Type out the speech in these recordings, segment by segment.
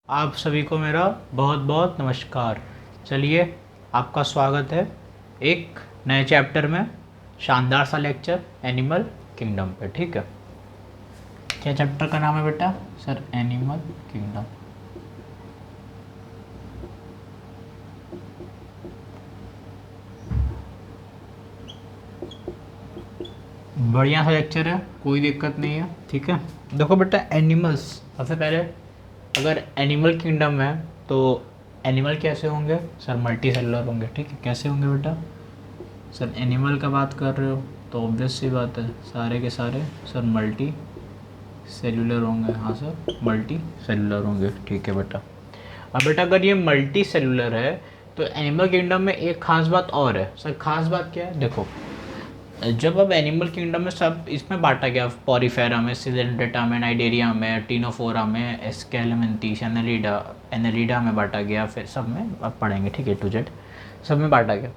आप सभी को मेरा बहुत बहुत नमस्कार। चलिए, आपका स्वागत है एक नए चैप्टर में, शानदार सा लेक्चर एनिमल किंगडम पे। ठीक है, क्या चैप्टर का नाम है बेटा? Sir, animal kingdom. बढ़िया सा लेक्चर है, कोई दिक्कत नहीं है। ठीक है, देखो बेटा, एनिमल्स सबसे पहले, अगर एनिमल किंगडम है तो एनिमल कैसे होंगे? सर, मल्टी सेलुलर होंगे। ठीक है, कैसे होंगे बेटा? सर, एनिमल का बात कर रहे हो तो ऑब्वियस सी बात है, सारे के सारे सर मल्टी सेलुलर होंगे। हाँ सर, मल्टी सेलुलर होंगे। ठीक है बेटा। अब बेटा, अगर ये मल्टी सेलुलर है तो एनिमल किंगडम में एक खास बात और है। सर, खास बात क्या है? देखो, जब अब एनिमल किंगडम में सब इसमें बांटा गया, पॉरीफेरा में, सिलेंड्रेटा में, नाइडेरिया में, टीनोफोरा में, एस्केलमेंथीस, एनेलिडा एनेलिडा में बांटा गया, फिर सब में अब पढ़ेंगे। ठीक है, टू जेड सब में बांटा गया।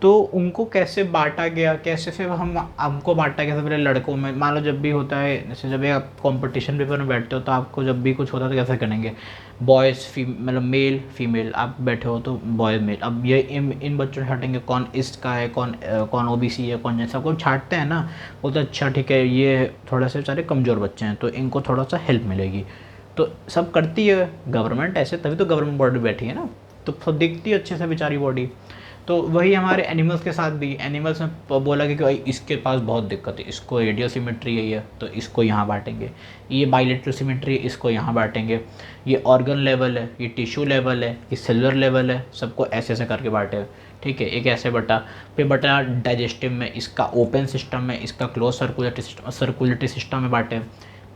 तो उनको कैसे बांटा गया, कैसे फिर हमको बांटा गया? सबसे पहले लड़कों में, मान लो जब भी होता है, जैसे जब आप कंपटीशन पेपर में बैठते हो तो आपको जब भी कुछ होता है तो कैसे करेंगे? बॉयज़ मतलब मेल फीमेल, आप बैठे हो तो बॉय मेल। अब ये इन बच्चों से छाटेंगे कौन ईस्ट का है, कौन ओबीसी है, कौन जैसा को छाटते हैं ना। वो तो अच्छा ठीक है, ये थोड़ा से सारे कमज़ोर बच्चे हैं तो इनको थोड़ा सा हेल्प मिलेगी। तो सब करती है गवर्नमेंट ऐसे, तभी तो गवर्नमेंट बॉडी बैठी है ना, तो सब दिखती है अच्छे से बेचारी बॉडी। तो वही हमारे एनिमल्स के साथ भी, एनिमल्स में बोला कि भाई इसके पास बहुत दिक्कत है, इसको रेडियो सिमेट्री है ये, तो इसको यहाँ बांटेंगे। ये बाइलेटरल सिमेट्री है, इसको यहाँ बांटेंगे। ये ऑर्गन लेवल है, ये टिश्यू लेवल है, ये सेलुलर लेवल है, सबको ऐसे ऐसे करके बांटे। ठीक है, एक ऐसे बटा। फिर बटा डाइजेस्टिव में, इसका ओपन सिस्टम में, इसका क्लोज सर्कुलेटरी सिस्टम में बांटे।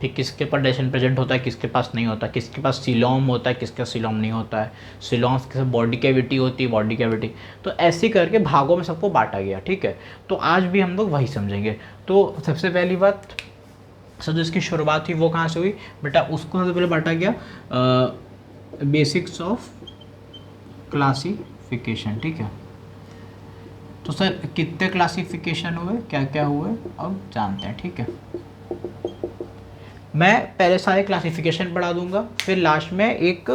फिर किसके पास डाइजेशन प्रेजेंट होता है, किसके पास नहीं होता, किसके पास सिलोम होता है, किसका सिलोम नहीं होता है, सिलोम्स के बॉडी कैविटी होती है, बॉडी कैविटी। तो ऐसे करके भागों में सबको बांटा गया। ठीक है, तो आज भी हम लोग वही समझेंगे। तो सबसे पहली बात, सर जो इसकी शुरुआत हुई वो कहाँ से हुई बेटा? उसको सबसे पहले बांटा गया बेसिक्स ऑफ क्लासिफिकेशन। ठीक है, तो सर कितने क्लासिफिकेशन हुए, क्या क्या हुए, अब जानते हैं। ठीक है, मैं पहले सारे क्लासिफिकेशन पढ़ा दूंगा, फिर लास्ट में एक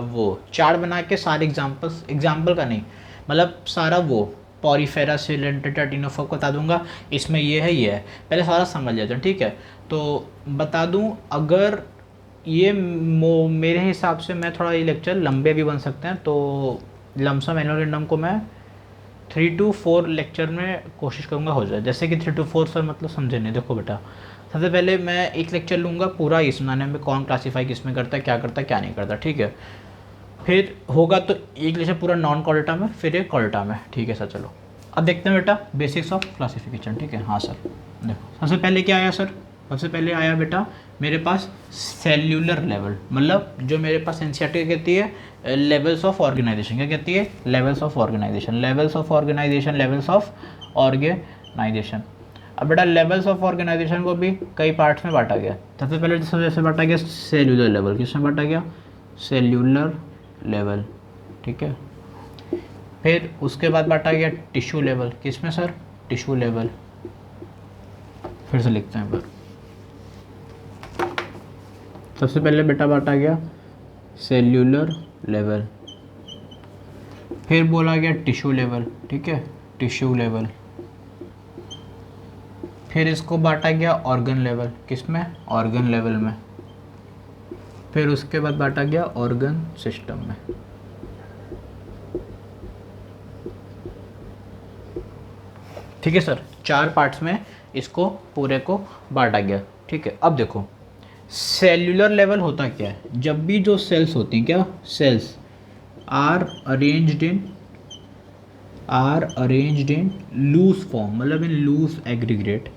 वो चार्ट बना के सारे एग्जाम्पल का नहीं, मतलब सारा वो पॉरीफेरा, सिलेंड्रेटा, टिनोफोरा बता दूंगा, इसमें ये है ये है, पहले सारा समझ लेते हैं। ठीक है, तो बता दूं, अगर ये मेरे हिसाब से मैं थोड़ा ये लेक्चर लंबे भी बन सकते हैं, तो लमसम एनुअल किंगडम को मैं 3 to 4 लेक्चर में कोशिश करूँगा हो जाए। जैसे कि 3 to 4 सर मतलब समझे नहीं। देखो बेटा, सबसे पहले मैं एक लेक्चर लूँगा पूरा ये सुनाने में, कौन क्लासीफाई किस में करता है, क्या नहीं करता। ठीक है, फिर होगा तो एक लेक्चर पूरा नॉन कॉल्टा में, फिर एक कॉल्टा में। ठीक है सर, चलो अब देखते हैं बेटा बेसिक्स ऑफ क्लासिफिकेशन। ठीक है, हाँ सर, देखो सबसे पहले क्या आया सर? सबसे पहले आया बेटा मेरे पास सेल्यूलर लेवल, मतलब जो मेरे पास एनसीईआरटी कहती है लेवल्स ऑफ ऑर्गेनाइजेशन। क्या कहती है? Levels of organisation, levels of organisation, levels of organisation. अब बेटा लेवल्स ऑफ ऑर्गेनाइजेशन को भी कई पार्ट्स में बांटा गया। सबसे पहले जैसे बांटा गया सेल्यूलर लेवल, किसमें बांटा गया? Cellular level. ठीक है, फिर उसके बाद बांटा गया टिश्यू लेवल, किसमें सर? Tissue level. फिर से लिखते हैं पर, सबसे पहले बेटा बांटा गया सेल्यूलर लेवल, फिर बोला गया टिश्यू लेवल। ठीक है, टिश्यू लेवल। फिर इसको बांटा गया ऑर्गन लेवल, किसमें? ऑर्गन लेवल में। फिर उसके बाद बांटा गया ऑर्गन सिस्टम में। ठीक है सर, 4 पार्ट्स में इसको पूरे को बांटा गया। ठीक है, अब देखो सेल्यूलर लेवल होता क्या है? जब भी जो सेल्स होती हैं, क्या cells are arranged in loose form, मतलब इन लूज एग्रीगेट,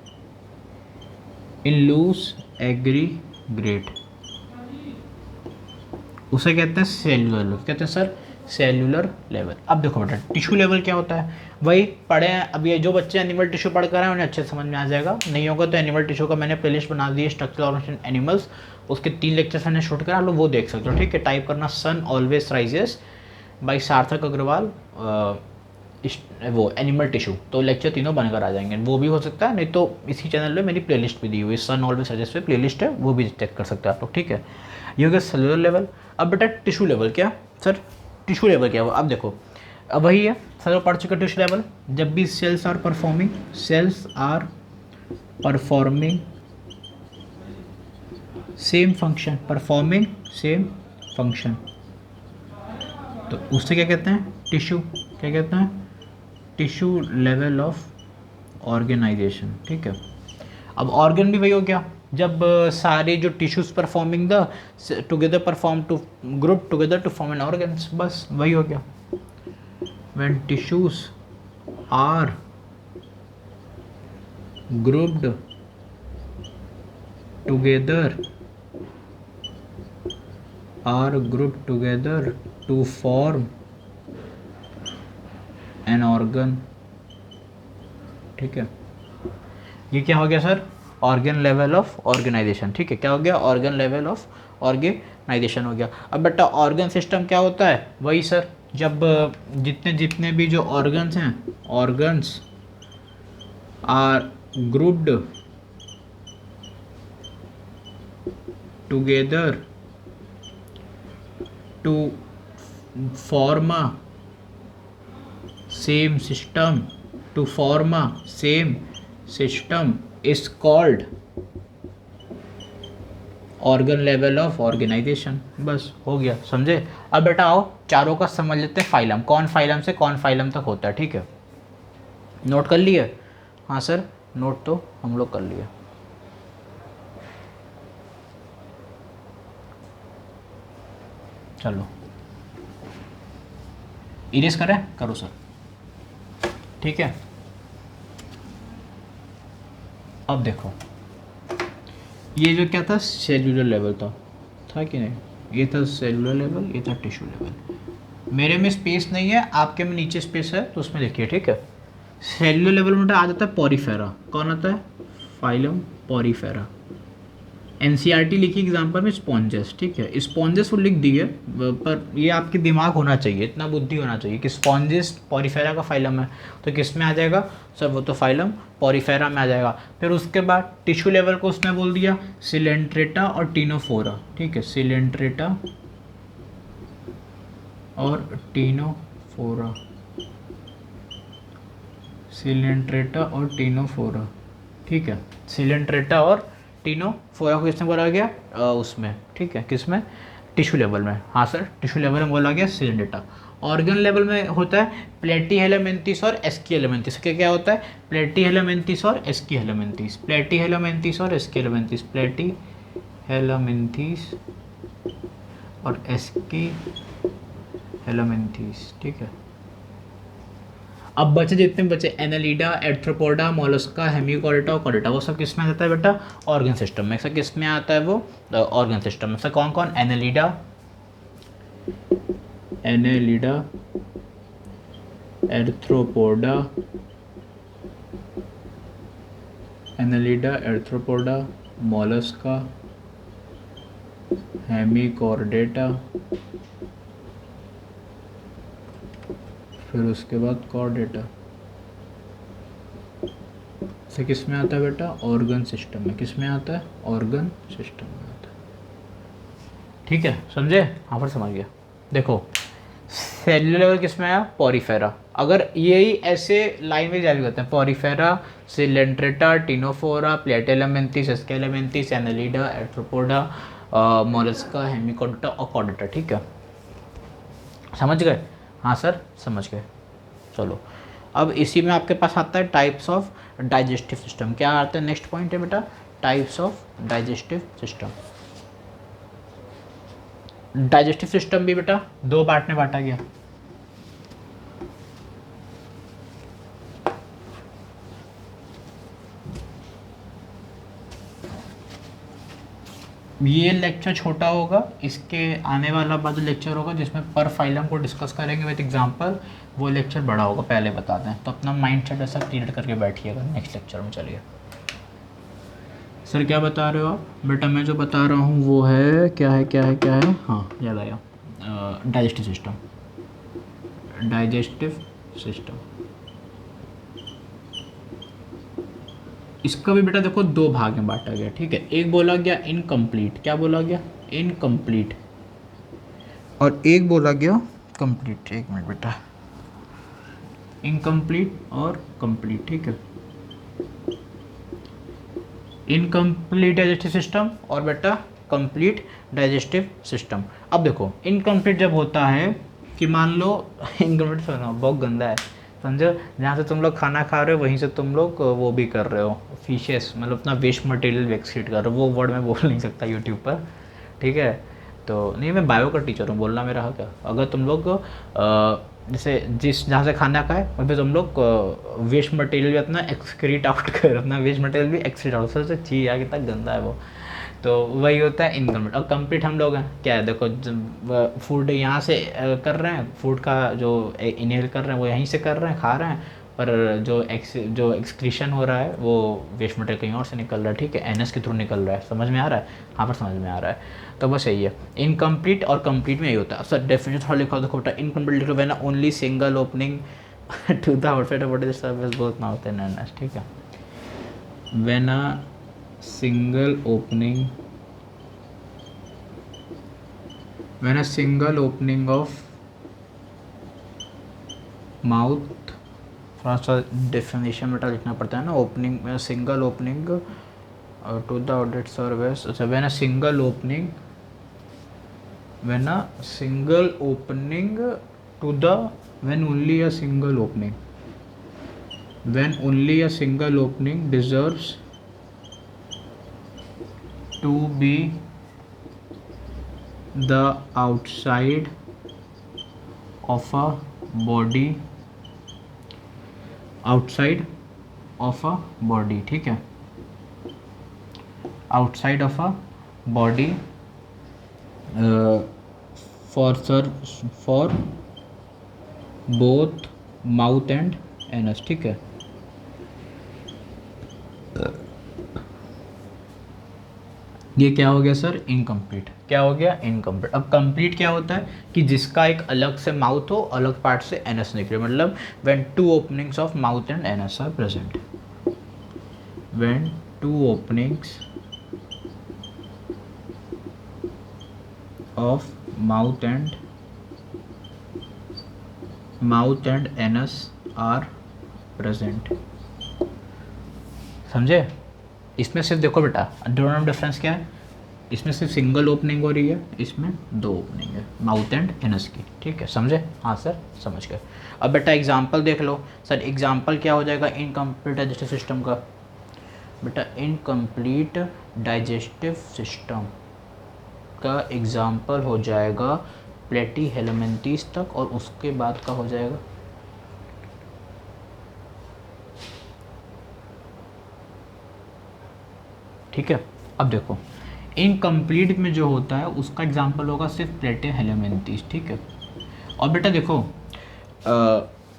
उसे कहते हैं सेल्यूलर लेवल। कहते हैं सर सेल्यूलर लेवल। अब देखो बेटा टिश्यू लेवल क्या होता है, वही पढ़े हैं। अब ये जो बच्चे एनिमल टिश्यू पढ़ कर आए उन्हें अच्छे समझ में आ जाएगा, नहीं होगा तो एनिमल टिश्यू का मैंने प्लेलिस्ट बना दी है, स्ट्रक्चरल ऑर्गेनाइजेशन एनिमल्स, उसके 3 लेक्चर्स मैंने शूट करा, आप लोग वो देख सकते हो। ठीक है, टाइप करना सन ऑलवेज राइजेस बाई सार्थक अग्रवाल, वो एनिमल टिश्यू, तो लेक्चर तीनों बनकर आ जाएंगे। वो भी हो सकता है, नहीं तो इसी चैनल पे मेरी प्लेलिस्ट भी दी हुई है, सन ऑलवेज राइजेस पे प्लेलिस्ट है, वो भी चेक कर सकते हैं आप लोग। ठीक है, ये हो गया सेलुलर लेवल। अब बेटा टिश्यू लेवल क्या सर, टिश्यू लेवल क्या हुआ, अब देखो अब वही है सर पढ़ चुके टिश्यू लेवल, जब भी cells are performing same function, performing same function, तो उससे क्या कहते हैं टिश्यू, क्या कहते हैं टिश्यू लेवल ऑफ ऑर्गेनाइजेशन। ठीक है, अब ऑर्गन भी वही हो गया जब सारे जो tissues performing the together perform to group together to form an organs, बस वही हो गया। When tissues are grouped together to form an organ. ठीक है, ये क्या हो गया sir, organ level of organisation. ठीक है, क्या हो गया, ऑर्गन लेवल ऑफ ऑर्गेनाइजेशन हो गया। अब बेटा ऑर्गन सिस्टम क्या होता है, वही सर जब जितने जितने भी जो ऑर्गन्स हैं, organs are grouped together to form a same system, to form a same system is called organ level of organisation. बस हो गया, समझे। अब बेटा आओ चारों का समझ लेते हैं फाइलम, कौन फाइलम से कौन फाइलम तक होता है। ठीक है, नोट कर लिए, हाँ सर नोट तो हम लोग कर लिए। चलो इरेज करें, करो सर। ठीक है, अब देखो ये जो क्या था सेल्यूलर लेवल था कि नहीं, ये था सेल्यूलर लेवल, ये था टिश्यू लेवल। मेरे में स्पेस नहीं है, आपके में नीचे स्पेस है तो उसमें लिखिए। ठीक है, सेल्यूलर लेवल में आ जाता है पॉरीफेरा, कौन आता है, फाइलम पॉरीफेरा। एनसीईआरटी लिखी एग्जाम्पल में स्पॉन्जेस। ठीक है, स्पॉन्जेस वो लिख दिए, पर ये आपके दिमाग होना चाहिए, इतना बुद्धि होना चाहिए कि स्पॉन्जेस पॉरीफेरा का फाइलम है, तो किस में आ जाएगा सर, वो तो फाइलम पॉरीफेरा में आ जाएगा। फिर उसके बाद टिश्यू लेवल को उसने बोल दिया सिलेंट्रेटा और टीनोफोरा। ठीक है, सिलेंट्रेटा और टीनोफोरा, सिलेंट्रेटा और टीनोफोरा। ठीक है, सिलेंट्रेटा और टीनोफोरा को किसने बोला गया, उसमें। ठीक है, किसमें, टिश्यू लेवल में। हाँ सर, टिश्यू लेवल में बोला गया सिलेंट्रेटा। ऑर्गन लेवल में होता है प्लेटीहेलमिन्थिस और एस्कीहेलमिन्थिस। क्या क्या होता है, प्लेटीहेलमिन्थिस और एस्कीहेलमिन्थिस, प्लेटीहेलमिन्थिस और एस्कीहेलमिन्थिस, प्लेटीहेलमिन्थिस और एस्कीहेलमिन्थिस। ठीक है, अब बचे जितने बचे एनालिडा, एर्थ्रोपोडा, मोलस्का, हेमिकॉर्डेटा और कॉर्डेटा, वो सब किस में आता है बेटा, ऑर्गन सिस्टम में। सर किस में आता है वो, ऑर्गन सिस्टम में। सर कौन कौन, एनालिडा, एर्थ्रोपोडा, मोलस्का, हेमिकॉर्डेटा, फिर उसके बाद कॉर्डेटा। से किस में आता है बेटा, ऑर्गन सिस्टम में। किस में आता है, ऑर्गन सिस्टम में आता है। ठीक है, समझे, हाँ पर समझ गया। देखो सेल्यूलर लेवल किस में आया, पॉरीफेरा। अगर यही ऐसे लाइन में जारी करते हैं, Porifera, Coelenterata, Ctenophora, Platyhelminthes, Aschelminthes, Annelida, Arthropoda, Mollusca, Hemichordata और कॉर्डेटा। ठीक है, समझ गए, हाँ सर समझ गए। चलो अब इसी में आपके पास आता है टाइप्स ऑफ डाइजेस्टिव सिस्टम। क्या आता है, नेक्स्ट पॉइंट है बेटा, types of digestive system. Digestive system भी बेटा दो पार्ट में बांटा गया। ये लेक्चर छोटा होगा, इसके आने वाला बाद लेक्चर होगा जिसमें पर फाइलम को डिस्कस करेंगे विद एग्जांपल, वो लेक्चर बड़ा होगा, पहले बता दें। तो अपना माइंड सेट ऐसा क्लियर करके बैठिएगा नेक्स्ट लेक्चर में। चलिए सर क्या बता रहे हो आप, बेटा मैं जो बता रहा हूँ वो है क्या है, क्या है, क्या है, हाँ याद आया, डाइजेस्टिव सिस्टम। डाइजेस्टिव सिस्टम इसका भी बेटा देखो दो भाग में बांटा गया। ठीक है, एक बोला गया इनकम्प्लीट, क्या बोला गया, इनकम्प्लीट, और एक बोला गया कंप्लीट। एक मिनट बेटा, इनकम्प्लीट और कंप्लीट, ठीक है। इनकम्प्लीट डाइजेस्टिव सिस्टम और बेटा कंप्लीट डाइजेस्टिव सिस्टम। अब देखो इनकम्प्लीट जब होता है कि मान लो इनकम्प्लीट, सुनो बहुत गंदा है, समझो, जहाँ से तुम लोग खाना खा रहे हो वहीं से तुम लोग वो भी कर रहे हो, फिशेस, मतलब अपना वेस्ट मटेरियल एक्सक्रीट कर रहे हो। वो वर्ड मैं बोल नहीं सकता यूट्यूब पर, ठीक है। तो नहीं, मैं बायो का टीचर हूँ, बोलना मेरा हक है। अगर तुम लोग जैसे जहाँ से खाना खाए वहीं पे तुम लोग वेस्ट मटेरियल भी अपना एक्सक्रीट आउट कर, अपना वेस्ट मटेरियल भी एक्सक्रीट आउट, सबसे चीज़ यार कितना गंदा है वो। तो वही होता है इनकम्प्लीट। और कंप्लीट हम लोग हैं क्या है, देखो फूड यहाँ से कर रहे हैं, फूड का जो इनहेल कर रहे हैं वो यहीं से कर रहे हैं, खा रहे हैं, पर जो एक्सक्रीशन हो रहा है वो वेस्ट मटेरियल कहीं और से निकल रहा है, ठीक है, एनएस के थ्रू निकल रहा है। समझ में आ रहा है? हाँ पर समझ में आ रहा है। तो बस यही है, इनकम्प्लीट और कंप्लीट में यही होता है। सर डेफिनेशन थोड़ा लिखा देखो बेटा, इनकम्प्लीट लिखो when only single opening to the outside of body service both mouth and anus, ठीक है। When a single opening, when a single opening of mouth, थोड़ा सा डेफिनेशन बेटा लिखना पड़ता है ना, ओपनिंग में single opening to the outlet service. अच्छा, when a single opening, when a single opening to the, when only a single opening, when only a single opening deserves to be the outside of a body, outside of a body, ठीक है, outside of a body for both mouth and anus, ठीक है। ये क्या हो गया sir? Incomplete. क्या हो गया? इनकम्प्लीट। अब कंप्लीट क्या होता है कि जिसका एक अलग से माउथ हो, अलग पार्ट से एनस निकले, मतलब when two openings of mouth and anus are present, when two openings of mouth and anus are present. समझे? इसमें सिर्फ देखो बेटा, दोनों में डिफरेंस क्या है, इसमें सिर्फ सिंगल ओपनिंग हो रही है, इसमें दो ओपनिंग है माउथ एंड एनस की, ठीक है। समझे? हाँ सर समझ गए। अब बेटा एग्जांपल देख लो। सर एग्जांपल क्या हो जाएगा इनकम्प्लीट डाइजेस्टिव सिस्टम का? बेटा इनकम्प्लीट डाइजेस्टिव सिस्टम का एग्जांपल हो जाएगा प्लेटी हेलमेंथीस तक, और उसके बाद का हो जाएगा ठीक है। अब देखो इनकम्प्लीट में जो होता है उसका एग्जांपल होगा सिर्फ प्लेटी हेलमेंथीस, ठीक है। और बेटा देखो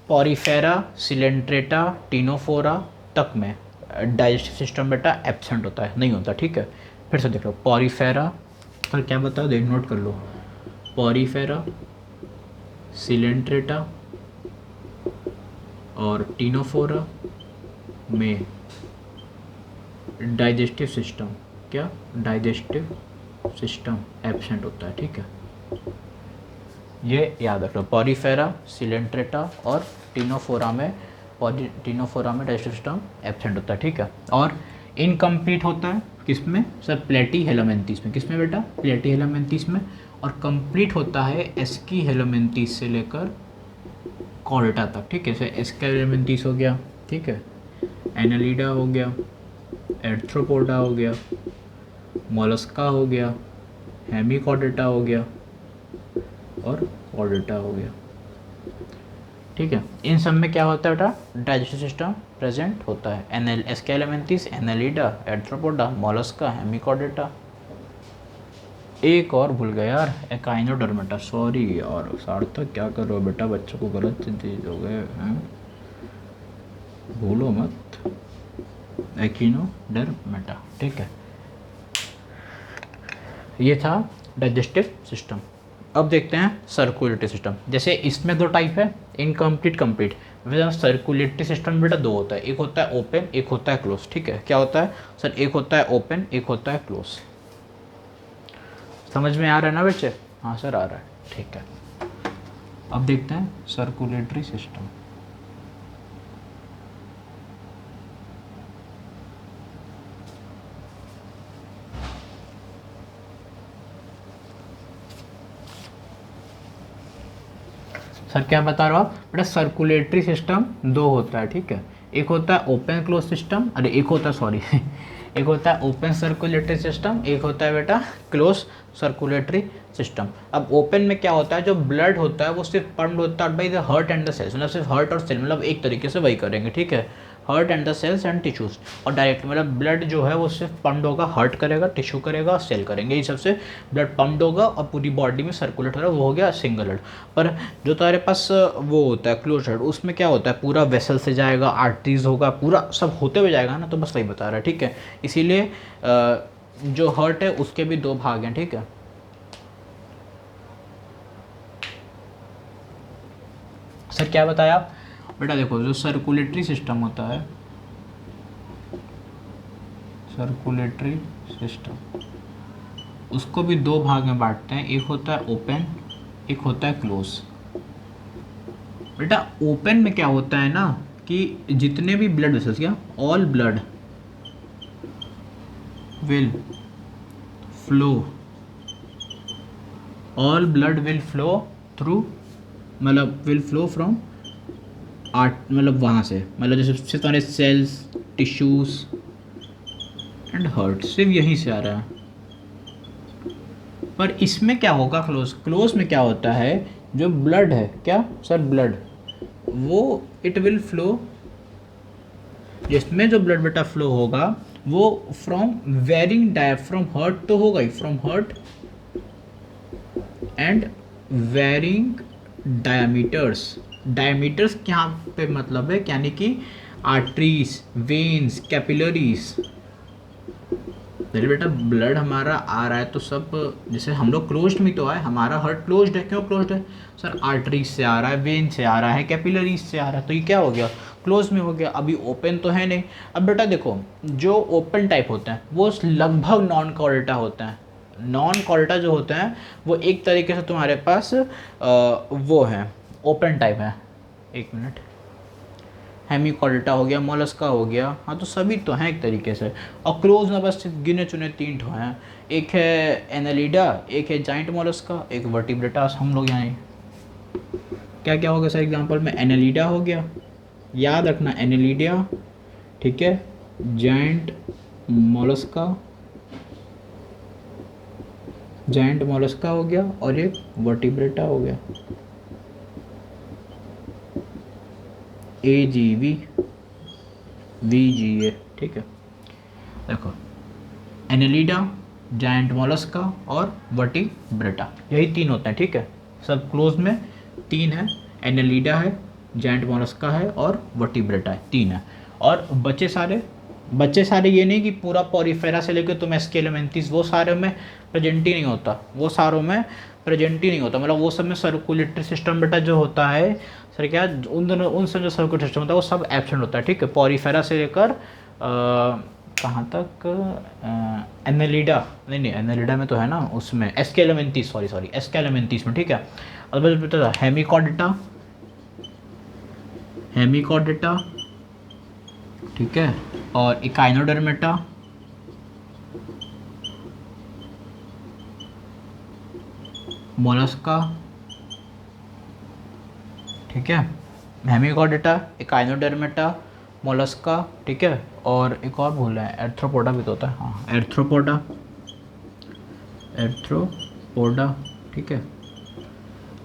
पॉरीफेरा, सिलेंट्रेटा, टिनोफोरा तक में डाइजेस्टिव सिस्टम बेटा एब्सेंट होता है, नहीं होता, ठीक है। फिर से देख लो, पॉरीफेरा, सर क्या बताओ, देख नोट कर लो, पॉरीफेरा, सिलेंट्रेटा और टिनोफोरा में डाइजेस्टिव सिस्टम, क्या डाइजेस्टिव सिस्टम एब्सेंट होता है, ठीक है। ये याद रख लो, पॉरीफेरा, सिलेंट्रेटा और टिनोफोरा में डाइजेस्टिव सिस्टम एब्सेंट होता है, ठीक है। और इनकम्प्लीट होता है किस में सर? प्लेटी हेलमेंथीस में। किस में बेटा? प्लेटी हेलमेंथीस में। और कंप्लीट होता है एस्की हेलमेंथीस से लेकर कॉर्डेटा तक, ठीक है। जैसे एस्की हेलमेंथीस हो गया, ठीक है, एनालिडा हो गया, एर्थ्रोपोडा हो गया, मोलस्का हो गया, हेमिकॉर्डेटा हो गया और कॉर्डेटा हो गया, ठीक है। इन सब में क्या होता है बेटा? डाइजेस्टिव सिस्टम प्रेजेंट होता है। Aschelminthes, Annelida, Arthropoda, Mollusca, Hemichordata. एक और भूल गया यार, एकाइनोडर्मेटा। सॉरी यार सार्थक, क्या कर रहे हो बेटा, बच्चों को गलत चीज हो गए हैं, भूलो मत, एकिनोडर्मेटा, ठीक है। ये था डाइजेस्टिव सिस्टम। अब देखते हैं सर्कुलेटरी सिस्टम। जैसे इसमें दो टाइप है, इनकम्प्लीट, कंप्लीट। सर्कुलेटरी सिस्टम बेटा दो होता है, एक होता है ओपन, एक होता है क्लोज, ठीक है। क्या होता है सर? एक होता है ओपन, एक होता है क्लोज। समझ में आ रहा है ना बच्चे? हाँ सर आ रहा है, ठीक है। अब देखते हैं सर्कुलेटरी सिस्टम। सर क्या बता रहा हूँ बेटा, सर्कुलेटरी सिस्टम दो होता है, ठीक है। एक होता है ओपन क्लोज सिस्टम, अरे एक होता है सॉरी एक होता है ओपन सर्कुलेटरी सिस्टम, एक होता है बेटा क्लोज सर्कुलेटरी सिस्टम। अब ओपन में क्या होता है, जो ब्लड होता है वो सिर्फ पंप होता है by the heart and the cells, मतलब सिर्फ हार्ट और सेल, मतलब एक तरीके से वही करेंगे, ठीक है, heart and the cells and tissues. और डायरेक्ट मतलब ब्लड जो है वो सिर्फ पंप होगा, हार्ट करेगा, टिश्यू करेगा और सेल करेंगे, ये सबसे ब्लड पंप होगा और पूरी बॉडी में सर्कुलेट हो रहा है, वो हो गया सिंगल ब्लड। पर जो तुम्हारे पास वो होता है क्लोज हेड, उसमें क्या होता है, पूरा वेसल से जाएगा, आर्टरीज होगा, पूरा सब होते हुए जाएगा ना, तो बस वही बता रहा है, ठीक है। इसीलिए जो हार्ट है उसके भी दो भाग हैं, ठीक है। सर क्या बताया बेटा, देखो जो सर्कुलेटरी सिस्टम होता है, सर्कुलेटरी सिस्टम, उसको भी दो भाग में बांटते हैं, एक होता है ओपन, एक होता है क्लोज। बेटा ओपन में क्या होता है ना कि जितने भी ब्लड वेसल्स, क्या all blood will flow, all blood will flow through, मतलब विल फ्लो फ्रॉम आर्ट, मतलब वहाँ से, मतलब जैसे सिर्फ तुम्हारे सेल्स, टिश्यूज एंड हार्ट, सिर्फ यहीं से आ रहा है। पर इसमें क्या होगा, क्लोज, क्लोज में क्या होता है, जो ब्लड है, क्या सर ब्लड, वो इट विल फ्लो, जिसमें जो ब्लड बेटा फ्लो होगा वो फ्रॉम वेरिंग फ्रॉम हार्ट तो होगा ही, from heart and varying diameters. Diameters क्या पे मतलब है, यानी कि आर्टरीज, वेन्स, कैपिलरीज। पहले बेटा ब्लड हमारा आ रहा है तो सब, जैसे हम लोग क्लोज्ड में तो आए, हमारा हार्ट क्लोज्ड है, क्यों क्लोज्ड है सर, आर्टरीज से आ रहा है, वेन से आ रहा है, कैपिलरीज से आ रहा है, तो ये क्या हो गया, क्लोज में हो गया। अभी ओपन तो है नहीं। अब बेटा देखो जो ओपन टाइप होते हैं वो लगभग नॉन कॉर्डेटा होते हैं। नॉन कॉर्डेटा जो होते हैं वो एक तरीके से तुम्हारे पास वो है, ओपन टाइप है। एक मिनट, हेमिकॉर्डेटा हो गया, मोलस्का हो गया, हाँ तो सभी तो हैं एक तरीके से। और क्लोज में बस गिने चुने तीन ठो हैं, एक है एनालिडा, एक है जाइंट मोलस्का, एक वर्टिब्रेटास। हम लोग यहाँ क्या क्या हो गया सर एग्जांपल में, एनालिडा हो गया, याद रखना एनालिडा, ठीक है, जाइंट मोलस्का, जाइंट मोलस्का हो गया, और एक वर्टिब्रेटा हो गया, AGV VGA, ठीक है। देखो एनालिडा, जायंट मोलस्का और वर्टिब्रेटा, यही तीन होते हैं, ठीक है। सब क्लोज में तीन है, एनालिडा है, जायंट मोलस्का है और वर्टिब्रेटा है, तीन है। और बच्चे सारे ये नहीं कि पूरा पॉरीफेरा से लेकर तुम एस्केलेमेंथिस, वो सारे में प्रेजेंट ही नहीं होता, वो सारों में प्रेजेंट ही नहीं होता, मतलब वो सब में सर्कुलेटरी सिस्टम बेटा जो होता है सर, क्या उन दोनों उन सब जो सर्कुलेटरी सिस्टम होता है वो सब एब्सेंट होता है, ठीक है। पॉरीफेरा से लेकर कहाँ तक, एनालिडा नहीं एनालिडा में तो है ना, उसमें एस्केलेमेंथिस, सॉरी एस्केलेमेंथिस में, ठीक है। अब बता हेमिकॉर्डेटा, ठीक है, और इकाइनोडर्मेटा, मोलस्का, ठीक है, हेमिकॉर्डेटा, इकाइनोडर्मेटा, मोलस्का, ठीक है, और एक और भूल है, एर्थ्रोपोडा भी तो होता है, हाँ एर्थ्रोपोडा, ठीक है।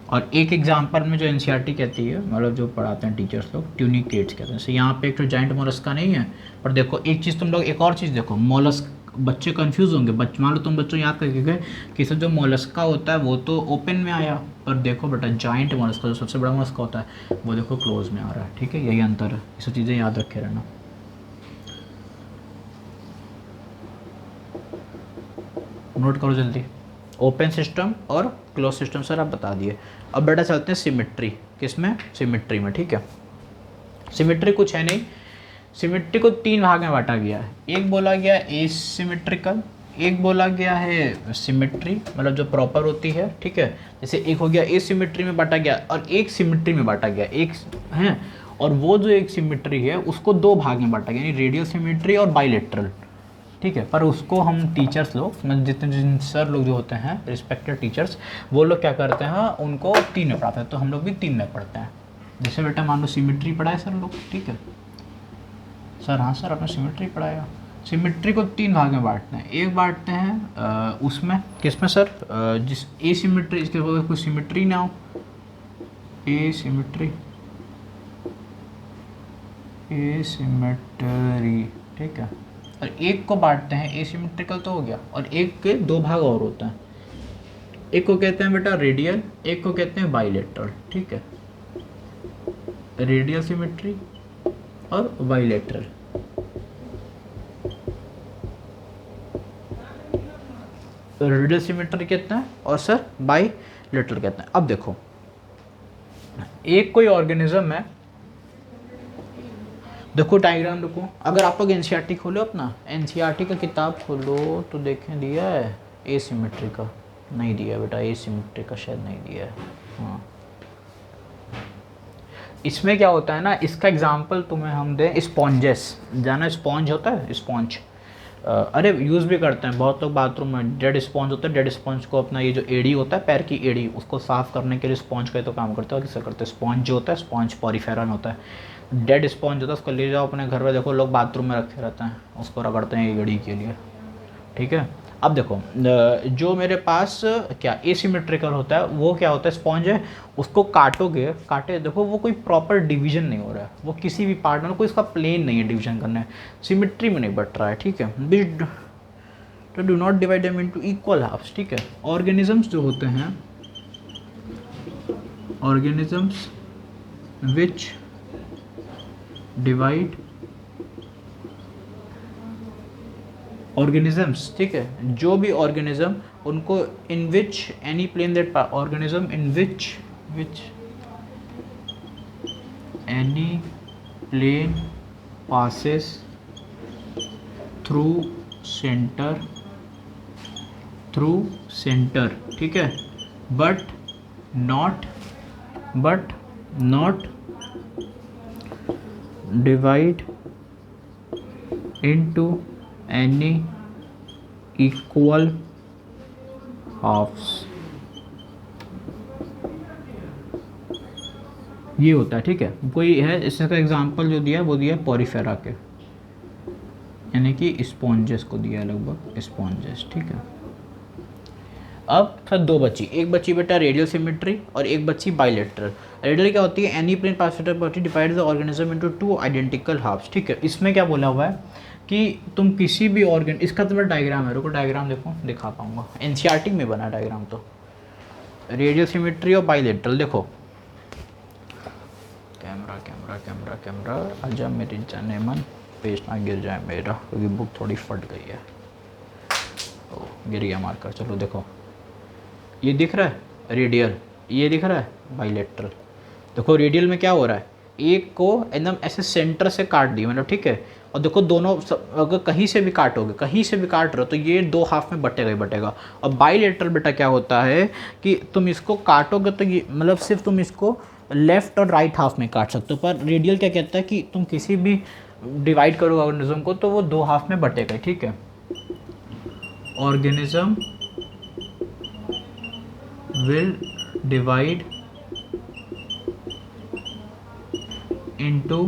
और एक एग्जांपल में जो एनसीईआरटी कहती है, मतलब जो पढ़ाते हैं टीचर्स लोग, ट्यूनिकेट्स कहते हैं। सो यहाँ पे एक तो जाइंट मोलस्का नहीं है, पर देखो एक चीज़ तुम लोग, एक और चीज़ देखो, मोलस्क, बच्चे कंफ्यूज होंगे, मान लो तुम बच्चों याद करके गए कि सर जो मोलस्का होता है वो तो ओपन में आया, पर देखो बेटा जाइंट मोलस्का जो सबसे बड़ा मोलस्का होता है वो देखो क्लोज में आ रहा है, ठीक है, यही अंतर है। ये सब चीज़ें याद रखे रहना। नोट करो जल्दी, ओपन सिस्टम और क्लोज सिस्टम सर आप बता दिए। अब बेटा चलते हैं सिमेट्री, किसमें, सिमेट्री में, ठीक है। सिमेट्री कुछ है नहीं, सिमेट्री को तीन भाग में बांटा गया है। एक बोला गया एसिमेट्रिकल, एक बोला गया है सिमेट्री, मतलब जो प्रॉपर होती है, ठीक है। जैसे एक हो गया एसिमेट्री में बांटा गया और एक सिमेट्री में बांटा गया, एक है। और वो जो एक सिमेट्री है उसको दो भाग में बांटा गया, यानी रेडियल सिमेट्री और बाइलेटरल, ठीक है। पर उसको हम टीचर्स लोग, मतलब जितने सर लोग जो होते हैं रिस्पेक्टेड टीचर्स, वो लोग क्या करते हैं, उनको 3 में पढ़ाते हैं। तो हम लोग भी 3 में पढ़ते हैं। जैसे बेटा मान लो सिमेट्री पढ़ाए सर लोग, ठीक है सर, हाँ सर आपने सिमेट्री पढ़ाया। सिमेट्री को 3 भाग में बांटते हैं। एक बांटते हैं उसमें किसमें सर, जिस ए सिमेट्री, इसके बाद कोई सिमेट्री ना हो, ए सिमेट्री, ए सिमेट्री, ठीक है। और एक को बांटते हैं, एसिमेट्रिकल तो हो गया, और एक के 2 भाग और होते हैं। एक को कहते हैं बेटा रेडियल, एक को कहते हैं बाइलेटरल, ठीक है। रेडियल सिमेट्री और बाइलेटरल। रेडियल सिमेट्री कहते हैं और सर बाइलेटरल कहते हैं। अब देखो, एक कोई ऑर्गेनिज्म है, देखो डायग्राम देखो, अगर आप लोग एनसीईआरटी खोलो, अपना एनसीईआरटी का किताब खोलो तो देखें दिया है एसिमेट्री का, नहीं दिया बेटा, एसिमेट्री का शायद नहीं दिया है। हाँ, इसमें क्या होता है ना, इसका एग्जांपल तुम्हें हम दें, स्पॉन्जेस, जाना स्पॉन्ज होता है, स्पॉन्ज, अरे यूज़ भी करते हैं बहुत लोग बाथरूम में। डेड स्पॉन्ज होता है, डेड स्पॉन्ज को अपना ये जो एड़ी होता है, पैर की एड़ी, उसको साफ़ करने के लिए स्पॉन्ज का तो काम करते हैं। और किससे करते हैं, स्पॉन्ज जो होता है, स्पॉन्ज पॉरीफेरा में होता है। डेड स्पॉन्ज होता है, उसको ले जाओ अपने घर में, देखो लोग बाथरूम में रखे रहते हैं, उसको रगड़ते हैं एड़ी के लिए, ठीक है। अब देखो, जो मेरे पास क्या एसिमेट्रिकल होता है, वो क्या होता है, स्पॉन्ज है, उसको काटोगे, काटे देखो वो कोई प्रॉपर डिवीजन नहीं हो रहा है, वो किसी भी पार्ट में कोई इसका प्लेन नहीं है डिवीजन करना है, सिमेट्री में नहीं बट रहा है, ठीक है। तो do not divide them into equal halves, ठीक है। ऑर्गेनिजम्स जो होते हैं, ऑर्गेनिजम्स विच डिवाइड, ऑर्गेनिजम्स, ठीक है, जो भी ऑर्गेनिज्म, उनको in which any plane that organism in which any plane passes through center, ठीक है, but not divide into any equal halves, ये होता है, ठीक है। कोई है, इसका एग्जांपल जो दिया है वो दिया है पॉरीफेरा के, यानी कि स्पॉन्जेस को दिया है, लगभग स्पॉन्जेस, ठीक है। अब सर 2 बची, एक बची बेटा रेडियल सिमेट्री और एक बची बाइलेटरल। रेडियल क्या होती है, any plane partial property divide the organism into 2 identical halves, ठीक है। इसमें क्या बोला हुआ है कि तुम किसी भी ऑर्गेन, इसका तुम्हें डायग्राम है, रुको डायग्राम देखो, दिखा पाऊंगा, एनसीईआरटी में बना डायग्राम, तो रेडियल सिमेट्री और बाइलेटरल देखो, कैमरा आजा मेरी जाने मन, पेज ना गिर जाए मेरा, क्योंकि बुक थोड़ी फट गई है। ओ गिर गया मार्कर, चलो देखो, ये दिख रहा है रेडियल, ये दिख रहा है बाइलेटरल। देखो रेडियल में क्या हो रहा है, एक को एकदम ऐसे सेंटर से काट दी मतलब, ठीक है। और देखो दोनों अगर कहीं से भी काटोगे, कहीं से भी काट रहे हो, तो ये 2 हाफ में बटेगा ही बटेगा। और बाइलेटरल बेटा क्या होता है कि तुम इसको काटोगे तो ये मतलब सिर्फ तुम इसको लेफ्ट और राइट हाफ में काट सकते हो। पर रेडियल क्या कहता है कि तुम किसी भी डिवाइड करोगे ऑर्गेनिज्म को तो वो 2 हाफ में बटेगा, ठीक है। Organism will divide into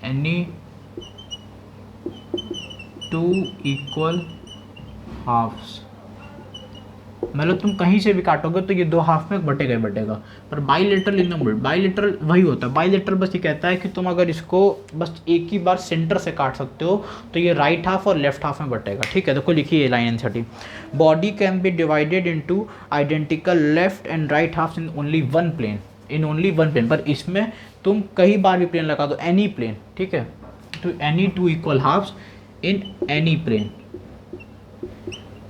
any 2 equal halves, मतलब तुम कहीं से भी काटोगे तो ये 2 हाफ में बटेगा ही बटेगा। पर bilateral in the middle, bilateral वही होता है, बाइलेटरल बस ये कहता है कि तुम अगर इसको बस एक ही बार सेंटर से काट सकते हो तो ये राइट हाफ और लेफ्ट हाफ में बटेगा, ठीक है। देखो लिखिए line 30, body can be divided into identical left and right half in only one plane, in only one plane. पर इसमें तुम कई बार भी प्लेन लगा दो, एनी प्लेन, ठीक है, तो any 2 equal halves in any plane,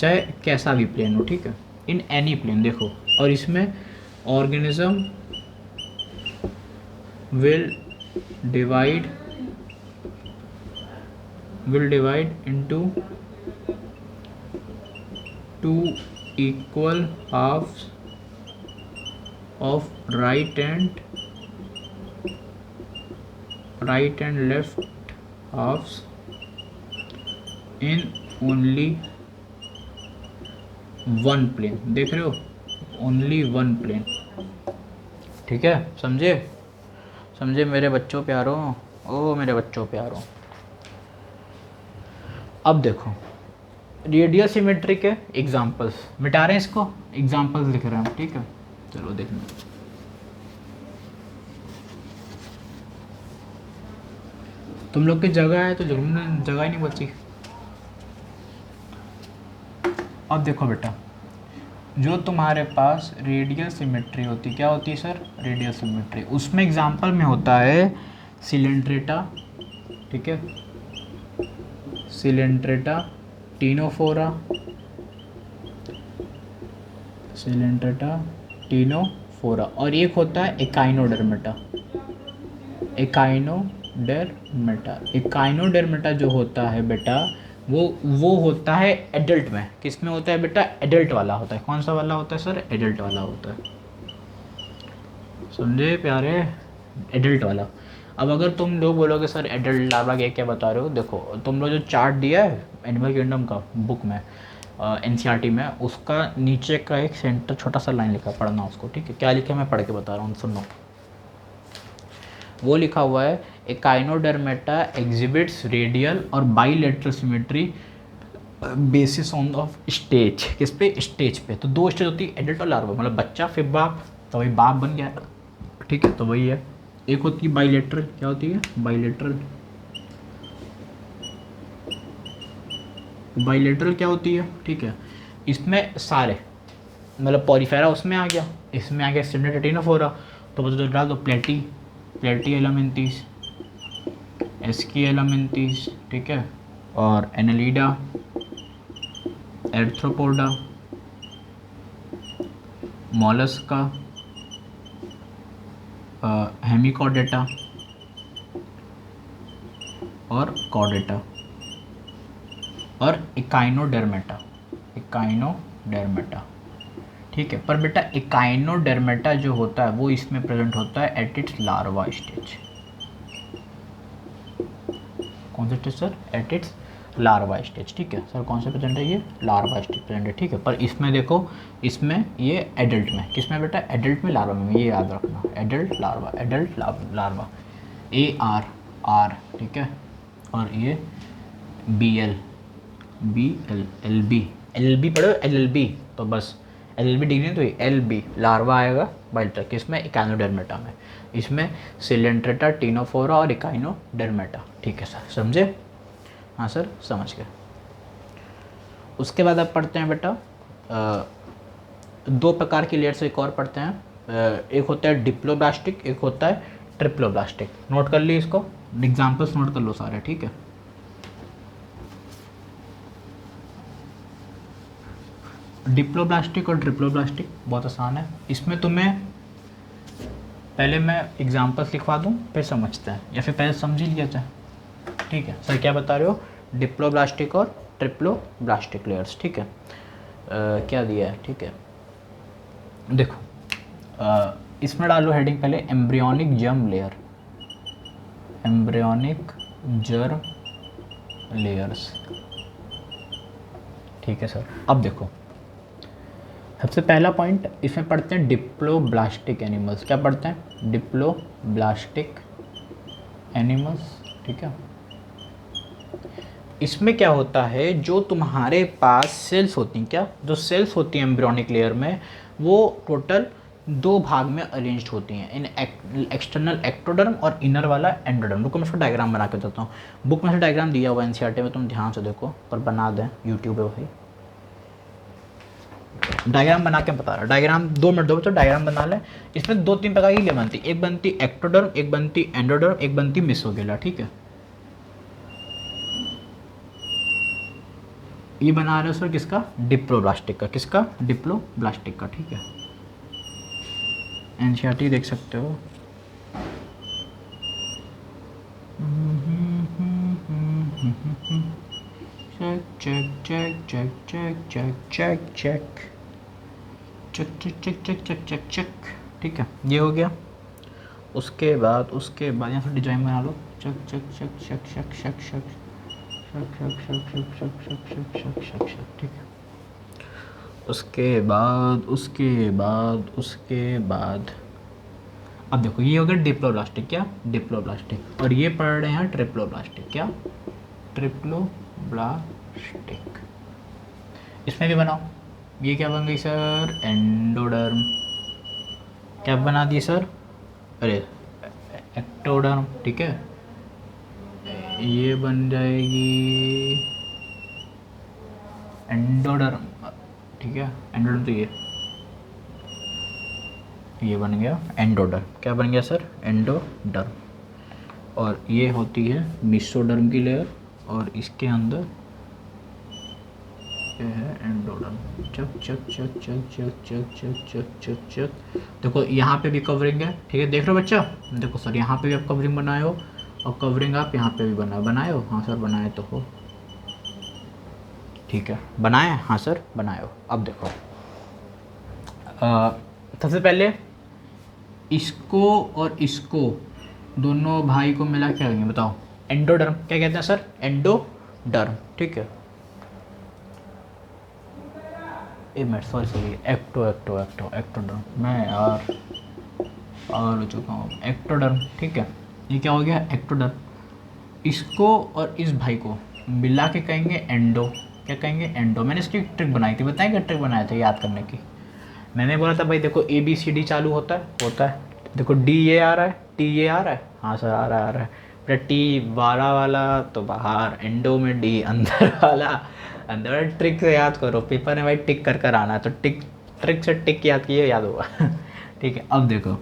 चाहे कैसा भी प्लेन हो, ठीक है, इन एनी प्लेन। देखो, और इसमें organism will divide into two equal halves of right and left halves in only one plane. देख रहे हो, ओनली वन प्लेन। ठीक है, समझे समझे मेरे बच्चों प्यारों, ओ मेरे बच्चों प्यारों। अब देखो रेडियल सिमेट्री के एग्जांपल्स मिटा रहे हैं, इसको एग्जांपल्स लिख रहे हैं हम। ठीक है, चलो देखना। तुम लोग की जगह है तो जगह ही नहीं बची। अब देखो बेटा, जो तुम्हारे पास रेडियल सिमेट्री होती, क्या होती है सर? Radial symmetry. उसमें एग्जांपल में होता है सिलेंड्रेटा, ठीक है, सिलेंड्रेटा टीनोफोरा, सिलेंड्रेटा टीनोफोरा, और एक होता है एकाइनोडर्मेटा। एकाइनोडर्मेटा, एकाइनोडर्मेटा जो होता है बेटा वो होता है एडल्ट में। किस में होता है बेटा? एडल्ट वाला होता है। कौन सा वाला होता है सर? एडल्ट वाला होता है। समझे प्यारे? एडल्ट वाला। अब अगर तुम लोग बोलोगे सर एडल्ट लार्वा क्या बता रहे हो, देखो तुम लोग जो चार्ट दिया है एनिमल किंगडम का बुक में, एनसीईआरटी में, उसका नीचे का एक सेंटर छोटा सा लाइन लिखा, पढ़ना उसको। ठीक है, क्या लिखा मैं पढ़ के बता रहा हूँ, सुनो। वो लिखा हुआ है एकाइनोडर्मेटा एग्जिबिट्स रेडियल और bilateral symmetry basis on off stage. किस पे? स्टेज पे। तो दो स्टेज होती है, एडल्ट और लार्वा, मतलब बच्चा फिर बाप, तो वही बाप बन गया। ठीक है, तो वही है। एक होती है बाइलेटरल, क्या होती है? बाइलेटरल। बाइलेटरल क्या होती है? ठीक है, इसमें सारे मतलब पॉलीफेरा उसमें आ गया, इसमें आ गया स्टेनोटेटिनोफोरा, तो बस डाल दो प्लेटी, प्लेटी एलामेंथिस, एस्की एलामेंथिस, ठीक है, और एनालिडा, एर्थ्रोपोडा, मॉलस्का, हेमिकॉर्डेटा और कॉर्डेटा, और एकाइनोडर्मेटा, एकाइनोडर्मेटा। ठीक है, पर बेटा एकाइनोडर्मेटा जो होता है वो इसमें प्रेजेंट होता है एट इट्स लार्वा स्टेज। कौन सा stage sir? At its larva stage. ठीक है सर, कौन सा प्रेजेंट है? ये लार्वा स्टेज प्रेजेंट है। ठीक है, पर इसमें देखो, इसमें ये एडल्ट में, किस में बेटा? एडल्ट में, लार्वा में, ये याद रखना, adult larva, adult larva, AR R, ठीक है, और ये BL LB पढ़ो, LLB, तो बस LLB डिग्री नहीं, तो ये LB लार्वा आएगा बाइलेटरल, किसमें? एकाइनोडर्मेटा में। इसमें सिलेंट्रेटा, टीनोफोरा और एकाइनोडर्मेटा। ठीक है सर, समझे? हाँ सर, समझ गए। उसके बाद अब पढ़ते हैं बेटा दो प्रकार की लेयर्स एक और पढ़ते हैं। एक होता है डिप्लोब्लास्टिक, एक होता है ट्रिप्लोब्लास्टिक। नोट कर ली इसको, एग्जाम्पल्स नोट कर लो सारे। ठीक है, डिप्लोब्लास्टिक और ट्रिप्लोब्लास्टिक बहुत आसान है। इसमें तुम्हें पहले मैं एग्जाम्पल्स लिखवा दूं, फिर समझते हैं, या फिर पहले समझ ही लिया जाए। ठीक है सर, क्या बता रहे हो? डिप्लोब्लास्टिक और ट्रिप्लोब्लास्टिक लेयर्स। ठीक है, क्या दिया है? ठीक है, देखो इसमें डालो हेडिंग पहले embryonic germ layer, embryonic germ layers. ठीक है सर, अब देखो सबसे पहला पॉइंट इसमें पढ़ते हैं डिप्लोब्लास्टिक एनिमल्स। क्या पढ़ते हैं? Diploblastic animals. ठीक है, इसमें क्या होता है, जो तुम्हारे पास सेल्स होती हैं, क्या जो सेल्स होती हैं एम्ब्रियोनिक लेयर में, वो टोटल दो भाग में अरेंज्ड होती हैं, इन एक्सटर्नल एक्टोडर्म और इनर वाला एंडोडर्म। रुको मैं इसका डायग्राम बना के देता हूँ, बुक में से डायग्राम दिया हुआ है एनसीईआरटी में, तुम ध्यान से देखो, पर बना दें यूट्यूब पे भाई, डायग्राम बना के बता रहा, डायग्राम 2 मिनट दो, तो डायग्राम बना ले। इसमें 2-3 प्रकार की लेयर बनती, एक बनती एक्टोडर्म, एक बनती एंडोडर्म, एक बनती मेसोगिला। ठीक है, ये बना रहे हो सर किसका? डिप्लोब्लास्टिक का। किसका? डिप्लोब्लास्टिक का। ठीक है, एनसीईआरटी देख सकते हो। Check check check check check check check check check check check check check check. ठीक है, ये हो गया। उसके बाद यहाँ से डिजाइन बना लो। Check check check check check check check check check check check check check check check check check. ठीक है, उसके बाद अब देखो ये हो गया डिप्लोब्लास्टिक। क्या? डिप्लोब्लास्टिक। और ये पढ़ रहे हैं ट्रिप्लोब्लास्टिक। क्या? ट्रिप्लोब्लास्टिक। इसमें भी बनाओ। ये क्या बन गई सर? एंडोडर्म। क्या बना दिए सर? अरे एक्टोडर्म। ठीक है, ये बन जाएगी एंडोडर्म। ठीक है, एंडोडर्म। तो ये बन गया एंडोडर्म। क्या बन गया सर? एंडोडर्म। और ये होती है मेसोडर्म की लेयर, और इसके अंदर ये है एंडोडर्म। चक चक चक चक चक चक चक चक चक चक। देखो यहाँ पे भी कवरिंग है। ठीक है, देख रहे हो बच्चा? देखो सर, यहाँ पे भी आप कवरिंग बनाए हो, और कवरिंग आप यहाँ पे भी बनाए हो। हाँ सर, बनाए तो हो। ठीक है, बनाए? हाँ सर, बनाए हो। अब देखो, सबसे पहले इसको और इसको दोनों भाई को मिला क्या करेंगे बताओ? एंडोडर्म। क्या कहते हैं सर? एंडोडर्म। ठीक है, एक मिनट, सॉरी, एक्टोडर्म। मैं यार हो चुका हूँ। एक्टोडर्म। ठीक है, ये क्या हो गया? एक्टोडर्म। इसको और इस भाई को मिला के कहेंगे एंडो। क्या कहेंगे? एंडो। मैंने इसकी ट्रिक बनाई थी, बताएं क्या ट्रिक बनाया था याद करने की? मैंने बोला था भाई देखो ABCD चालू होता है। देखो D ये आ रहा है, T ये आ रहा है। हाँ सर, आ रहा है। बेटा T बाहर वाला तो बाहर, एंडो में D अंदर वाला अंदर। ट्रिक से याद करो, पेपर में भाई टिक कर आना है, तो ट्रिक से टिक याद किए, याद होगा। ठीक है, अब देखो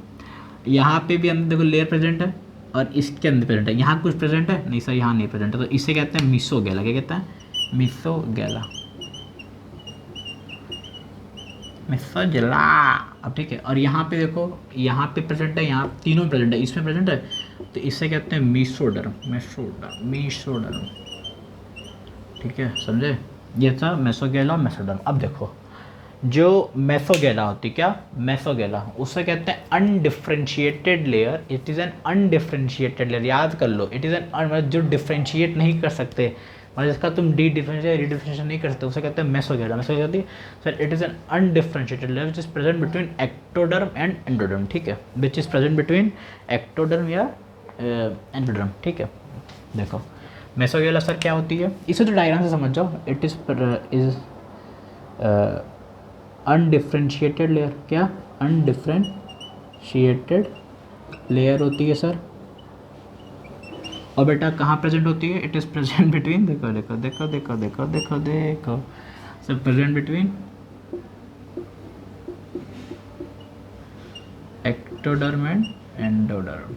यहाँ पे भी अंदर देखो लेयर प्रेजेंट है, और इसके अंदर प्रेजेंट है। यहाँ कुछ प्रेजेंट है? नहीं सर, यहाँ नहीं प्रेजेंट है। तो इसे कहते हैं मिसोगेला। क्या कहते हैं? मिसोगेला। मिसोगेला। अब ठीक है, और यहाँ पे देखो, यहाँ पे प्रेजेंट है, यहाँ तीनों प्रेजेंट है, इसमें प्रेजेंट है, तो इसे कहते हैं मेसोडर्म। मेसोडर्म। ठीक है, समझे? ये था मेसोगेला, मेसोडर्म। अब देखो, जो मेसोगेला होती, क्या? मेसोगेला, उसे कहते हैं undifferentiated layer. It is an undifferentiated layer. याद कर लो, इट इज़ एन मतलब जो डिफ्रेंशिएट नहीं कर सकते, मतलब जिसका तुम रीडिफ्रेंशिएशन नहीं कर सकते, उसे कहते हैं mesoglea. Mesoglea sir, it is an undifferentiated layer which is present between ectoderm and endoderm. ठीक है, which is present between ectoderm या एंडोडर्म। ठीक है, देखो मेसोगेला सर क्या होती है, इसे तो डायग्राम से समझ जाओ। It is undifferentiated layer. क्या? अनडिफ्रेंशिएटेड लेयर होती है सर। और बेटा कहाँ प्रेजेंट होती है? इट इज़ प्रेजेंट बिटवीन, देखो देखो देखो देखो देखो देखो देखो sir, present between ectoderm and endoderm.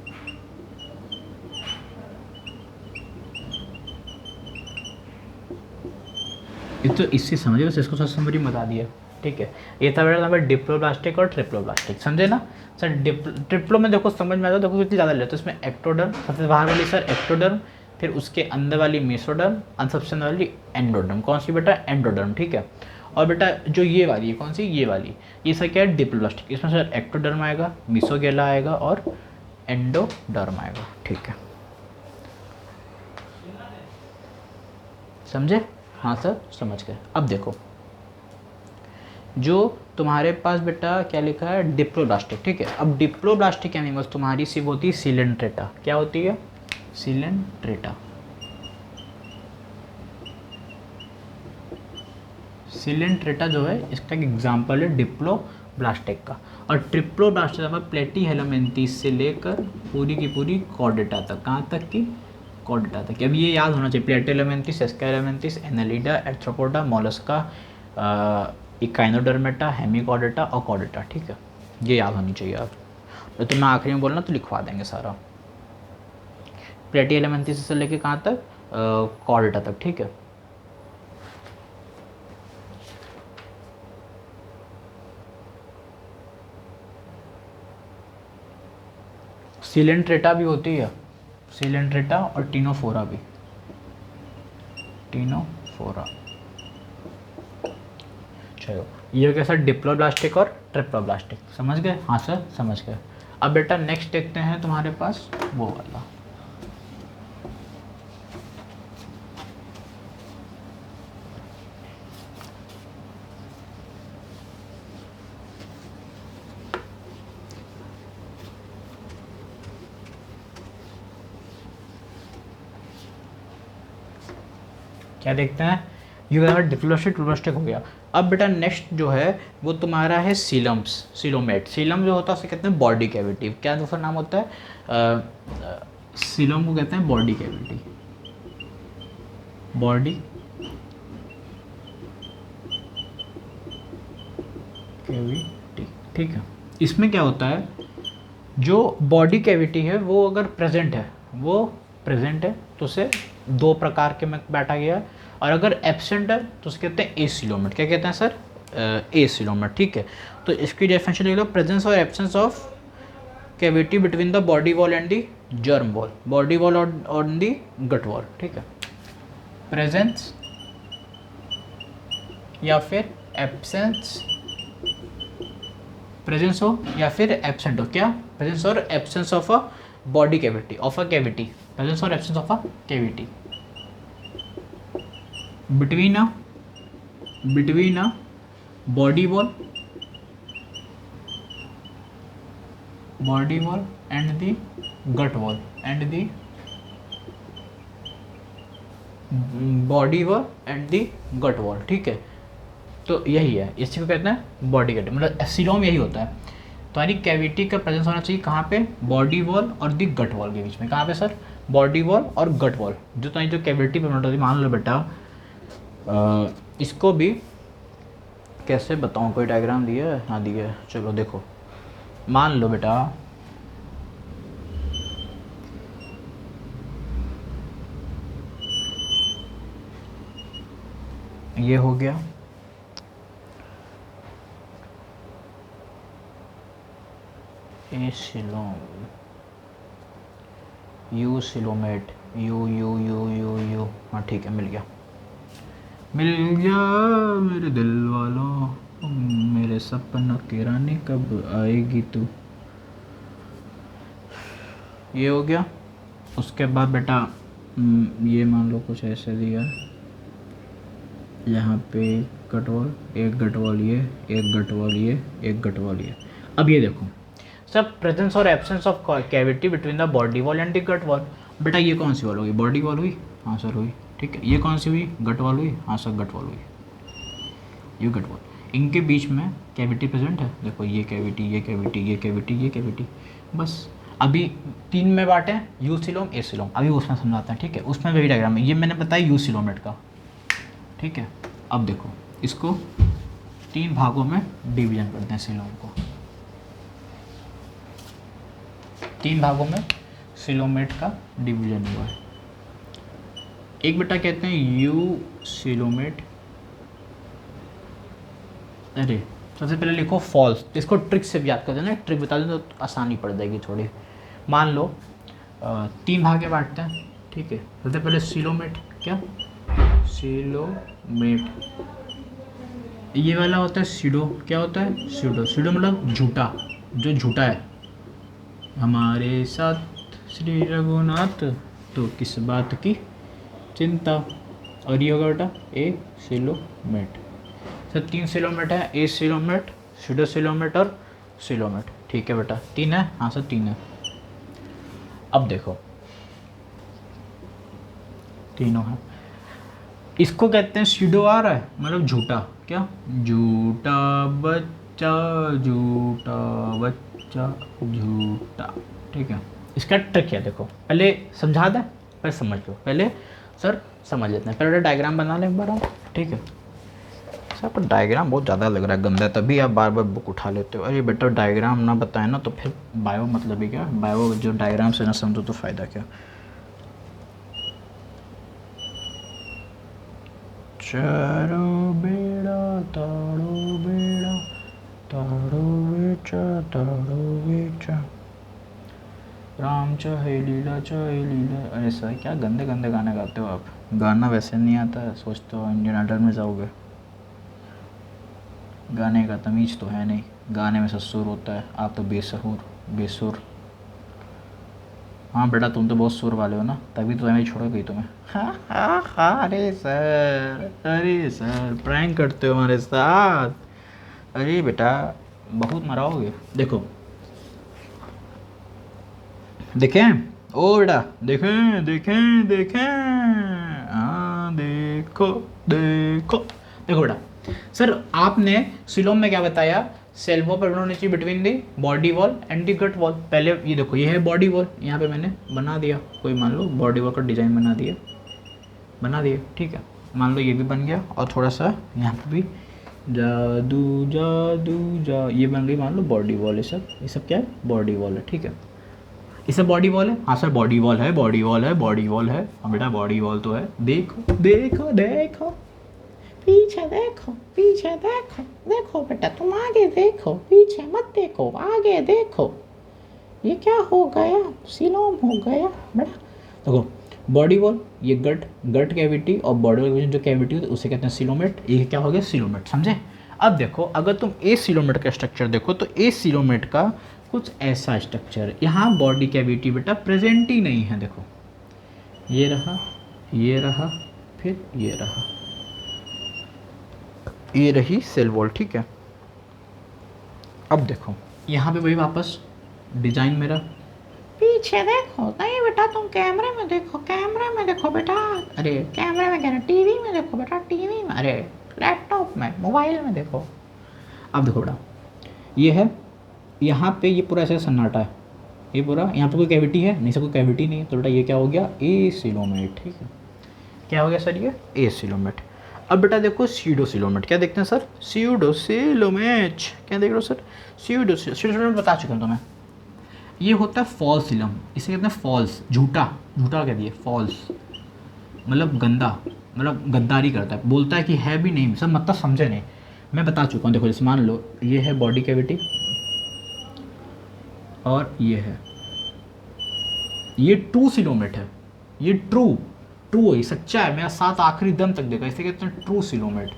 ये तो इससे समझिए, बस इसको समझ बता दिया। ठीक है, ये था बेटा नंबर डिप्लोब्लास्टिक और ट्रिप्लोब्लास्टिक। समझे ना सर? ट्रिप्लो में देखो समझ में आता है, देखो कितनी ज़्यादा लेते हैं। इसमें एक्टोडर्म सबसे बाहर वाली सर एक्टोडर्म, फिर उसके अंदर वाली मेसोडर्म, और सबसे अंदर वाली एंडोडर्म। कौन सी बेटा? एंडोडर्म। ठीक है, और बेटा जो ये वाली है, कौन सी? ये वाली, ये सर क्या है? डिप्लोब्लास्टिक। इसमें सर एक्टोडर्म आएगा, मेसोगेला आएगा, और एंडोडर्म आएगा। ठीक है, समझे? हाँ सर, समझ गए। अब देखो, जो तुम्हारे पास बेटा क्या लिखा है? डिप्लोब्लास्टिक। ठीक है, अब डिप्लोब्लास्टिक एनिमल्स तुम्हारी सिर्फ होती है सिलेंट्रेटा। क्या होती है? सिलेंट्रेटा। सिलेंट्रेटा जो है, इसका एक एग्जाम्पल है डिप्लोब्लास्टिक का। और ट्रिप्लोब्लास्टिक में प्लेटी हेलमेंथिस से लेकर पूरी की पूरी कॉर्डेटा तक। कहाँ तक की? कॉर्डेटा तक। अब ये याद होना चाहिए, Platyhelminthes, Aschelminthes, Annelida, Arthropoda, Mollusca, Echinodermata, Hemichordata और कॉर्डेटा। ठीक है, ये याद होनी चाहिए आप। तो मैं आखिरी में बोलना तो लिखवा देंगे सारा, प्लेटी हेलमेंथिस से लेके कहाँ तक? कॉर्डेटा तक। ठीक है, सिलेंट्रेटा भी होती है, सिलेंट्रेटा, और टीनोफोरा भी, टीनोफोरा। चलो ये हो गया सर डिप्लोब्लास्टिक और ट्रिप्लोब्लास्टिक, समझ गए? हाँ सर समझ गए। अब बेटा नेक्स्ट देखते हैं तुम्हारे पास वो वाला, क्या देखते हैं? ये हमारा डिप्लोब्लास्टिक ट्रिप्लोब्लास्टिक हो गया। अब बेटा नेक्स्ट जो है वो तुम्हारा है सीलम्स, सीलोमेट। सीलम जो होता है उसे कहते हैं बॉडी कैविटी। क्या दूसरा नाम होता है? सीलम को कहते हैं बॉडी कैविटी, बॉडी कैविटी, ठीक है। इसमें क्या होता है, जो बॉडी कैविटी है वो अगर प्रेजेंट है, वो प्रेजेंट है तो उसे दो प्रकार के में बांटा गया है, और अगर एब्सेंट है तो उसे कहते हैं एसिलोमेट। क्या कहते हैं सर? एसिलोमेट, ठीक है। तो इसकी डेफिनेशन लिख लो, प्रेजेंस और absence of cavity between the body wall and the germ wall, body wall और द गट वॉल, ठीक है। प्रेजेंस या फिर एब्सेंस, प्रेजेंस हो या फिर एब्सेंट हो, क्या? प्रेजेंस और absence of a body cavity, of a cavity, presence और absence of a cavity between a body wall and the gut wall and the body wall and the gut wall, ठीक है। तो यही है, इसी को कहते हैं बॉडी कैविटी, मतलब एसिलोम यही होता है। तुम्हारी कैविटी का प्रेजेंस होना चाहिए कहाँ पे? बॉडी वॉल और दी गट वॉल के बीच में। कहाँ पे सर? बॉडी वॉल और गट वॉल। जो तुम्हारी जो कैविटी पेमेंट होती है, मान लो बेटा इसको भी कैसे बताऊँ, कोई डायग्राम दिया है? हाँ दिया है, चलो देखो। मान लो बेटा ये हो गया, एसिलोम, यू सिलोमेट, यू यू यू यू यू, हाँ ठीक है, मिल गया मेरे दिल वालों, मेरे सपना की रानी कब आएगी तू। ये हो गया। उसके बाद बेटा ये मान लो कुछ ऐसे दिया, यहाँ पे गटवॉल, एक गटवॉल ये, एक गटवॉल ये, एक गटवॉल ये। अब ये देखो सर, प्रेजेंस और absence of cavity between the body wall and the gut wall. बेटा ये कौन सी वॉल होगी? बॉडी वॉल हुई, हाँ सर हुई, ठीक है। ये कौन सी हुई? गट वॉल हुई, हाँ सर गट वॉल हुई, ये गट वॉल। इनके बीच में कैविटी प्रेजेंट है, देखो ये कैविटी, ये कैविटी, ये कैविटी, ये कैविटी, बस। अभी तीन में बांटे हैं, यू सिलोम, ए सिलोम, अभी उसमें समझाते हैं, ठीक है। उसमें वही डायग्राम है, ये मैंने बताया यू सिलोमेट का, ठीक है। अब देखो इसको तीन भागों में डिवीजन करते हैं, सिलोम को तीन भागों में सिलोमेट का डिवीजन हुआ है। एक बेटा कहते हैं यू सिलोमेट, अरे सबसे पहले लिखो फॉल्स, इसको ट्रिक से भी याद कर देना, ट्रिक बता दें तो आसानी पड़ जाएगी थोड़ी। मान लो तीन भागे बांटते हैं, ठीक है। सबसे पहले सिलोमेट, क्या? सिलोमेट, ये वाला होता है सीडो, क्या होता है? सीडो, सीडो मतलब झूठा, जो झूठा है। हमारे साथ श्री रघुनाथ तो किस बात की चिंता। और ये होगा बेटा ए सिलोमेट। सर तीन सिलोमेट है, ए सिलोमेट, सीडो सिलोमेट और सिलोमेट, ठीक है बेटा। तीन है, हाँ सर तीन है। अब देखो तीनों है, इसको कहते हैं सीडो आ रहा है मतलब झूठा, क्या? झूठा बच्चा, झूठा बच्चा, झूठा, ठीक है। इसका ट्रिक है, देखो पहले समझा दें, पहले समझ लो, पहले सर समझ लेते हैं। पहले डायग्राम बना लें एक बार आप, ठीक है। सर पर डायग्राम बहुत ज़्यादा लग रहा है गंदा, तभी आप बार बार बुक उठा लेते हो। अरे बेटा डायग्राम ना बताए ना तो फिर बायो मतलब ही क्या, बायो जो डायग्राम से ना समझो तो फ़ायदा क्या। चारो बेड़ा ताड़ो बेड़ा, ताड़ो बेचा, ताड़ो बेचा, राम चाहे लीला चाहे लीला। अरे सर क्या गंदे गंदे गाने गाते हो आप, गाना वैसे नहीं आता है, सोचते हो इंडियन आइडल में जाओगे। गाने का तमीज़ तो है नहीं, गाने में ससुर होता है, आप तो बेसहुर बेसुर। हाँ बेटा तुम तो बहुत सुर वाले हो ना, तभी तो मैं छोड़ गई तुम्हें। हाँ हाँ हाँ, अरे सर प्रैंक करते हो हमारे साथ। अरे बेटा बहुत मराओगे। देखो देखें, ओ बेटा देखें देखें देखें, हाँ देखो देखो देखो बेटा। सर आपने सिलोम में क्या बताया, सेल वॉल पर होनी चाहिए between the body wall and the gut wall. पहले ये देखो ये है बॉडी वॉल, यहाँ पे मैंने बना दिया, कोई मान लो बॉडी वॉल का डिज़ाइन बना दिया ठीक है, मान लो ये भी बन गया, और थोड़ा सा यहाँ पे भी जादू जादू जा, ये बन गई मान लो बॉडी वॉल। ये सब क्या है, बॉडी वॉल है ठीक है, ये सब बॉडी वॉल है। हाँ सर बॉडी वॉल है, बॉडी वॉल है, बॉडी वॉल है। हाँ बेटा बॉडी वॉल तो है, देखो देखो देखो, पीछे देखो पीछे देखो, देखो बेटा तुम आगे देखो, पीछे मत देखो, आगे देखो। ये क्या हो गया, सिलोम हो गया बेटा। देखो बॉडी वॉल, ये गट कैविटी, और बॉडी वॉल के बीच जो कैविटी होती है उसे कहते हैं सिलोमेट। ये क्या हो गया, सिलोमेट, समझे। अब देखो अगर तुम ए सिलोमेट का स्ट्रक्चर देखो तो ए सिलोमेट का कुछ ऐसा स्ट्रक्चर, यहाँ बॉडी कैविटी बेटा प्रेजेंट ही नहीं है। देखो ये रहा फिर ये रही सेल वॉल ठीक है। अब देखो यहाँ पे वही वापस डिजाइन मेरा, पीछे देखो, नहीं बेटा तुम कैमरे में देखो बेटा, अरे कैमरे में क्या, टीवी में देखो बेटा, टीवी में, अरे लैपटॉप में, मोबाइल में देखो। अब देखो बेटा ये है, यहाँ पे ये पूरा ऐसे सन्नाटा है, ये पूरा, यहाँ पे कोई कैविटी है नहीं, सर कोई कैविटी नहीं है, तो बेटा ये क्या हो गया, ए सिलोमेट ठीक है। क्या हो गया सर, ये ए सिलोमेट। अब बेटा देखो सीडो सिलोमेट, क्या देखते हैं सर, सीडो सिलोमेट, क्या देख रहे हो सर, सीडो सिलोमेट बता चुका हूँ तुम्हें। ये होता है फॉल्स सिलम, इसे कहते हैं फॉल्स, झूठा कह दिए, फॉल्स मतलब गंदा, मतलब गद्दारी करता है, बोलता है कि है भी नहीं, सब मतलब समझे नहीं, मैं बता चुका हूँ। देखो जैसे मान लो ये है बॉडी कैविटी और ये ट्रू सिलोमेट है, ये ट्रू है, सच्चा है, मेरा साथ आखिरी दम तक देखा, इसे कहते हैं ट्रू सिलोमेट।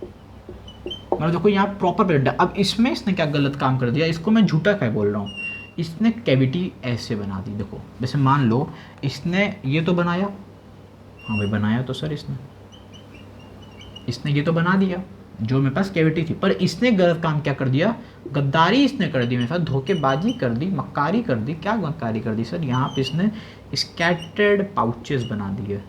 मतलब देखो यहाँ प्रॉपर प्लेट है। अब इसमें इसने क्या गलत काम कर दिया, इसको मैं झूठा क्या बोल रहा हूँ, इसने कैविटी ऐसे बना दी। देखो जैसे मान लो इसने ये तो बनाया, हाँ भाई बनाया तो सर इसने ये तो बना दिया जो मेरे पास कैविटी थी, पर इसने गलत काम क्या कर दिया, गद्दारी इसने कर दी मेरे साथ, धोखेबाजी कर दी, मक्कारी कर दी। क्या मक्कारी कर दी सर, यहाँ पे इसने स्कैटर्ड पाउचेस बना दिए,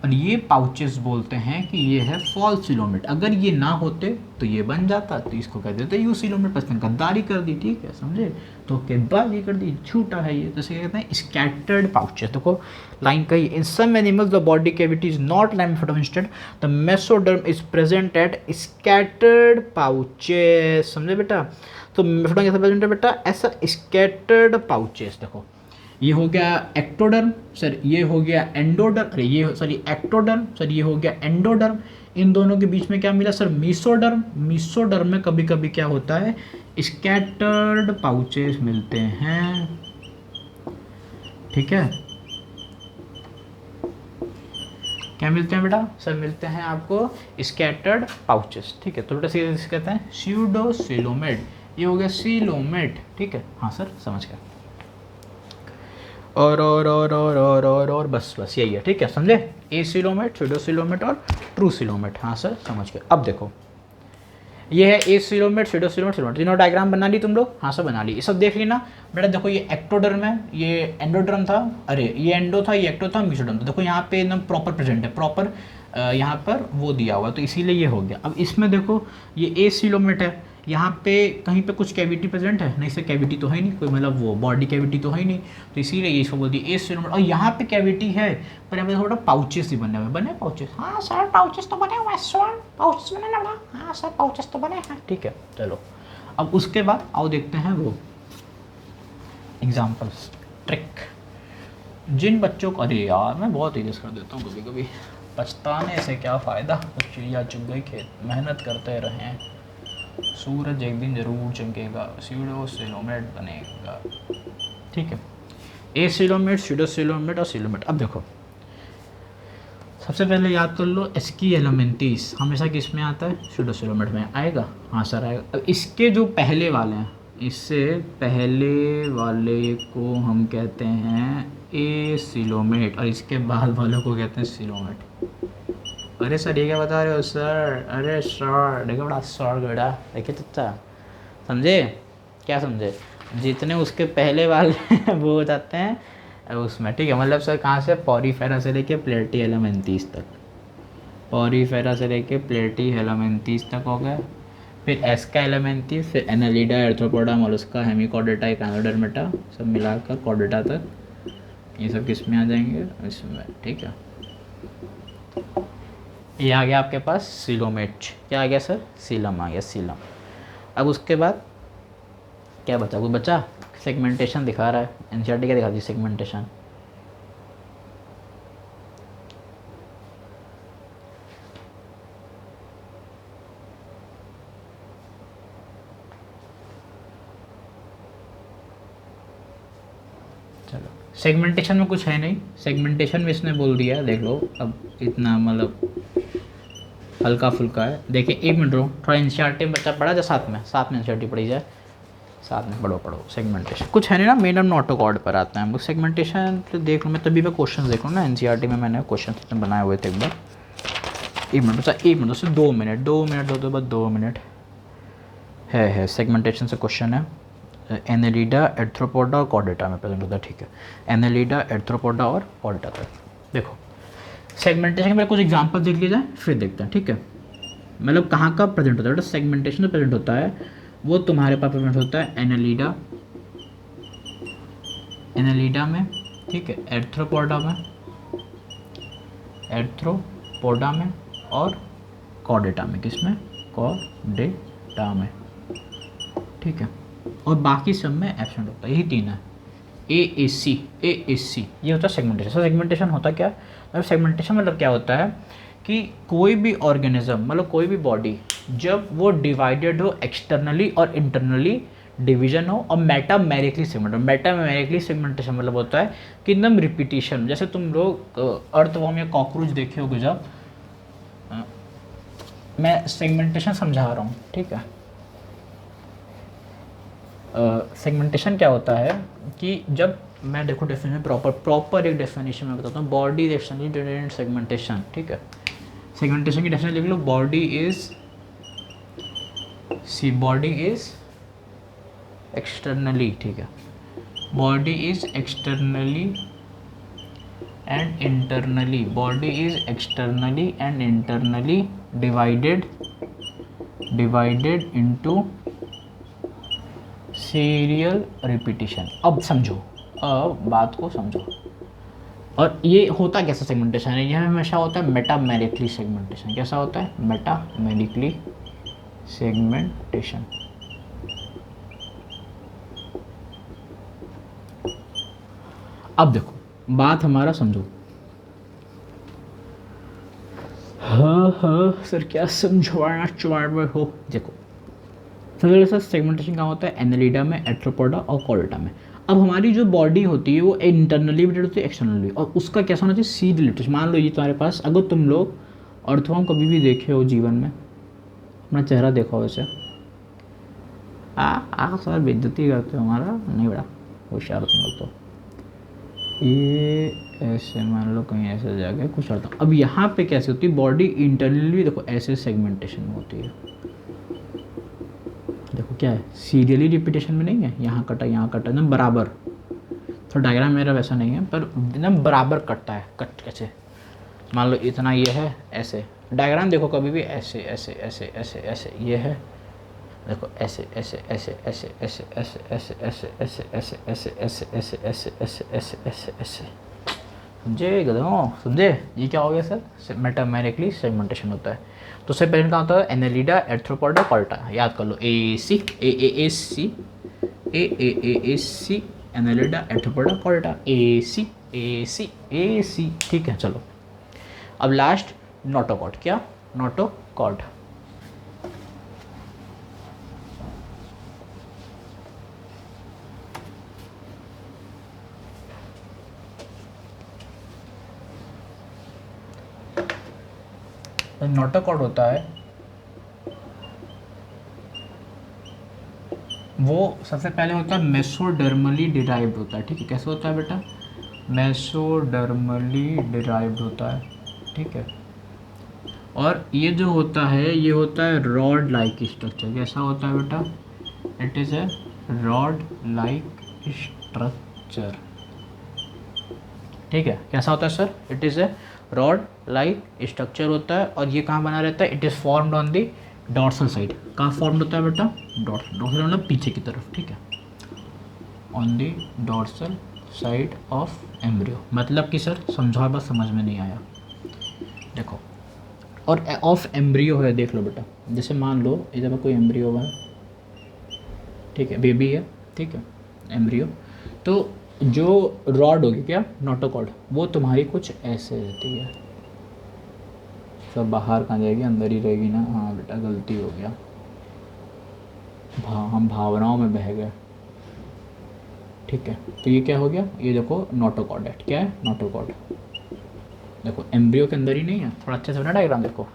और ये पाउचेस बोलते हैं कि ये है फॉल्स सिलोमेट। अगर ये ना होते तो ये बन जाता, तो इसको कह देते यू सिलोमेट, बस गद्दारी कर दी ठीक है, समझे, तो धोखेबाजी कर दी, झूठा है ये, तो इसे कहते हैं स्कैटर्ड पाउचेस। देखो लाइन कही, in some animals the body cavity is not लैम्फोडर्म, instead the mesoderm is present at scattered pouches, समझे बेटा। तो मेसोडर्म कैसे प्रेजेंट है बेटा, ऐसा स्कैटर्ड पाउचेस। देखो ये हो गया एक्टोडर्म, सर ये हो गया एंडोडर्म, अरे ये सॉरी एक्टोडर्म, सर ये हो गया एंडोडर्म। इन दोनों के बीच में क्या मिला सर, मीसोडर्म में कभी कभी क्या होता है, स्कैटर्ड पाउचेस मिलते हैं ठीक है। क्या मिलते हैं बेटा, सर मिलते हैं आपको स्कैटर्ड पाउचेस ठीक है। तो बेटा इसे कहते हैं स्यूडोसिलोमेट, ये हो गया सिलोमेट ठीक है। हाँ सर समझ गया, और बस यही है ठीक है, समझे, ए सिलोमेट, स्यूडो सिलोमेट और ट्रू सिलोमेट। हाँ सर समझ गए। अब देखो ये है ए सिलोमेट, स्यूडो सिलोमेट, तीनों डायग्राम बना ली तुम लोग, हाँ सर बना ली। ये सब देख ली ना बेटा। देखो ये एक्टोडर्म है, ये एंडोडर्म था, अरे ये एंडो था, ये एक्टो था, मीसोडर्म था। देखो यहाँ पे एकदम प्रॉपर प्रेजेंट है, प्रॉपर यहाँ पर वो दिया हुआ, तो इसीलिए ये हो गया। अब इसमें देखो ये ए सिलोमेट है, यहाँ पे कहीं पे कुछ कैविटी प्रेजेंट है नहीं सर, कैविटी तो है नहीं कोई, मतलब वो बॉडी कैविटी तो है ही नहीं, तो इसीलिए ये इसको बोल दी ए सिलोमेट। और यहाँ पे कैविटी है पर यहाँ पे थोड़ा पाउचेस ही बने हुए, बने पाउचेस, हाँ सर पाउचेस तो बने हुए सर, पाउचेस बने ना, हाँ सर पाउचेस तो बने हैं ठीक है। चलो अब उसके बाद आओ देखते हैं वो एग्जाम्पल्स, ट्रिक। जिन बच्चों को, अरे यार मैं बहुत तेज कर देता हूँ कभी कभी, पछताने से क्या फ़ायदा, तो चिड़िया चुग गई खेत, मेहनत करते रहें, सूरज एक दिन जरूर चमकेगा, स्यूडो सिलोमेट बनेगा ठीक है। ए सिलोमेट, स्यूडो सिलोमेट और सिलोमेट। अब देखो सबसे पहले याद कर लो इसकी एलिमेंटीज हमेशा किस में आता है, सूडोसिलोमेट में आएगा। हाँ सर आएगा। अब इसके जो पहले वाले हैं, इससे पहले वाले को हम कहते हैं एसिलोमेट और इसके बाद वालों को कहते हैं सिलोमेट। अरे सर ये क्या बता रहे हो सर? अरे सर देखो बड़ा सर गड़ा, देखिए चचा समझे? क्या समझे? जितने उसके पहले वाले वो हो जाते हैं उसमें, ठीक है। मतलब सर कहाँ से, पॉरीफेरा से लेके प्लेटी हेलामेंथीस तक, पॉरीफेरा से लेके प्लेटी हेलामेंथीस तक हो गए। फिर एस्का एलामेंथीस, फिर एनालिडा, एर्थ्रोपोडा, मोलस्का, हेमिकॉर्डेटा, एकानोडर्मेटा, सब मिलाकर कॉर्डेटा तक, ये सब किस में आ जाएंगे, इसमें, ठीक है। ये आ गया आपके पास सिलोमेट। क्या आ गया सर? सीलम आ गया, सीलम। अब उसके बाद क्या बचा? कुछ बचा? सेगमेंटेशन दिखा रहा है, एनसीईआरटी क्या दिखाती है? सेगमेंटेशन। चलो सेगमेंटेशन में कुछ है नहीं, सेगमेंटेशन में इसने बोल दिया, देख लो। अब इतना मतलब हल्का फुल्का है। देखिए एक मिनट रो, थोड़ा एनसीईआरटी में बच्चा पढ़ा जाए, साथ में एनसीईआरटी पढ़ी जाए, साथ में पढ़ो। सेगमेंटेशन कुछ है नहीं ना, मेन नोटोकॉर्ड पर आता है हम लोग। सेगमेंटेशन तो देख लो, मैं तभी मैं क्वेश्चन देख लूँ ना, एनसीईआरटी में मैंने क्वेश्चन बनाए हुए थे एक बार। एक मिनट बच्चा, एक मिनट, उससे 2 मिनट दो बस 2 मिनट है। सेगमेंटेशन से क्वेश्चन है। एनालिडा, एर्थ्रोपोडा और कॉर्डेटा में प्रेजेंट होता है, ठीक है। एनालिडा, एर्थ्रोपोडा और कॉर्डेटा तक। देखो सेगमेंटेशन में कुछ एग्जांपल देख लिया जाए, फिर देखते हैं, ठीक है। मतलब कहाँ का प्रेजेंट होता है बेटा? सेगमेंटेशन में प्रेजेंट होता है वो तुम्हारे पास प्रेजेंट होता है एनालिडा में, ठीक है, एर्थ्रोपोडा में और कॉर्डेटा में। किसमें? कॉर्डेटा में, ठीक है। और बाकी सब में एब्सेंट होता है, यही 3 है। AAC ये होता है सेगमेंटेशन। सेगमेंटेशन होता क्या है? मतलब सेगमेंटेशन मतलब क्या होता है कि कोई भी ऑर्गेनिज्म, मतलब कोई भी बॉडी, जब वो डिवाइडेड हो एक्सटर्नली और इंटरनली डिवीजन हो और मेटामेरिकली सेगमेंट हो। मेटामेरिकली सेगमेंटेशन मतलब होता है कि एकदम रिपीटिशन। जैसे तुम लोग अर्थवर्म या कॉकरोच देखे होगे, जब मैं सेगमेंटेशन समझा रहा हूँ, ठीक है। सेगमेंटेशन क्या होता है कि जब मैं देखो डेफिनेशन प्रॉपर एक डेफिनेशन में बताता हूँ। बॉडी एक्सटर्नली सेगमेंटेशन, ठीक है। सेगमेंटेशन की डेफिनेशन लिख लो। बॉडी इज एक्सटर्नली, ठीक है। Body is externally and internally divided into serial repetition. अब समझो, अब बात को समझो। और ये होता कैसा सेगमेंटेशन है? यह हमेशा होता है मेटामेरिकली सेगमेंटेशन। कैसा होता है? Metamerically segmentation. अब देखो बात हमारा समझो। हाँ सर क्या समझवाना चुवाड़ हो? देखो सबसे पहले सेगमेंटेशन कहाँ होता है? एनालिडा में, एर्थ्रोपोडा और कॉर्डेटा में। अब हमारी जो बॉडी होती है वो इंटरनली रिलेटेड होती है, एक्सटर्नली। और उसका कैसा होना चाहिए? सी रिलेटेड। मान लो ये तुम्हारे पास, अगर तुम लोग अर्थवर्म कभी भी देखे हो जीवन में, अपना चेहरा देखा हो वैसे, सर बेइज्जती करते हो हमारा, नहीं बड़ा होशियार तुम लोग तो। ये ऐसे मान लो कहीं ऐसे जाके कुछ करता हूँ। अब यहाँ पे कैसे होती है बॉडी इंटरनली? देखो ऐसे सेगमेंटेशन में होती है। देखो क्या है, सीरियली रिपीटेशन में नहीं है, यहाँ कटा एकदम बराबर। तो डायग्राम मेरा वैसा नहीं है, पर एकदम बराबर कटता है। कट कैसे? मान लो इतना ये है, ऐसे डायग्राम देखो कभी भी, ऐसे ऐसे ऐसे ऐसे ऐसे ये है, देखो ऐसे ऐसे ऐसे ऐसे ऐसे ऐसे ऐसे ऐसे ऐसे ऐसे ऐसे ऐसे ऐसे ऐसे ऐसे ऐसे ऐसे ऐसे समझे गधों? समझे? ये क्या हो गया सर? मेटामेरिकली सेगमेंटेशन होता है। तो सबसे पहले कहाँ होता है? Annelida, Arthropoda, Chordata. याद कर लो, AAC, Annelida, Arthropoda, Chordata, AC, ठीक है। चलो अब लास्ट नोटोकॉर्ड। क्या? नोटोकॉर्ड। नोटोकॉर्ड होता है वो सबसे पहले होता है मेसोडर्मली डिराइव्ड होता है, ठीक है। कैसे होता है बेटा? मेसोडर्मली डिराइव्ड होता है, ठीक है। और ये जो होता है ये होता है रॉड लाइक स्ट्रक्चर। कैसा होता है बेटा? It is a rod like structure, ठीक है। कैसा होता है sir? It is a rod like structure होता है। और ये कहाँ बना रहता है? It is formed on the dorsal side. कहाँ फॉर्म्ड होता है बेटा? डॉर्सल मतलब पीछे की तरफ, ठीक है, on the dorsal side of embryo. मतलब कि सर समझा, बस समझ में नहीं आया, देखो। और ऑफ एम्ब्रियो है, देख लो बेटा। जैसे मान लो इधर कोई एम्ब्रियो है, ठीक है, बेबी है, ठीक है, एम्ब्रियो। तो जो रॉड होगी क्या, नोटोकॉर्ड, वो तुम्हारी कुछ ऐसे रहती है। सब बाहर कहाँ जाएगी? अंदर ही रहेगी ना। हाँ बेटा गलती हो गया, हम भावनाओं में बह गए, ठीक है। तो ये क्या हो गया? ये देखो नोटोकॉर्ड है। क्या है? नोटोकॉर्ड। देखो एम्ब्रियो के अंदर ही नहीं है। थोड़ा अच्छे से बना डायग्राम देखो।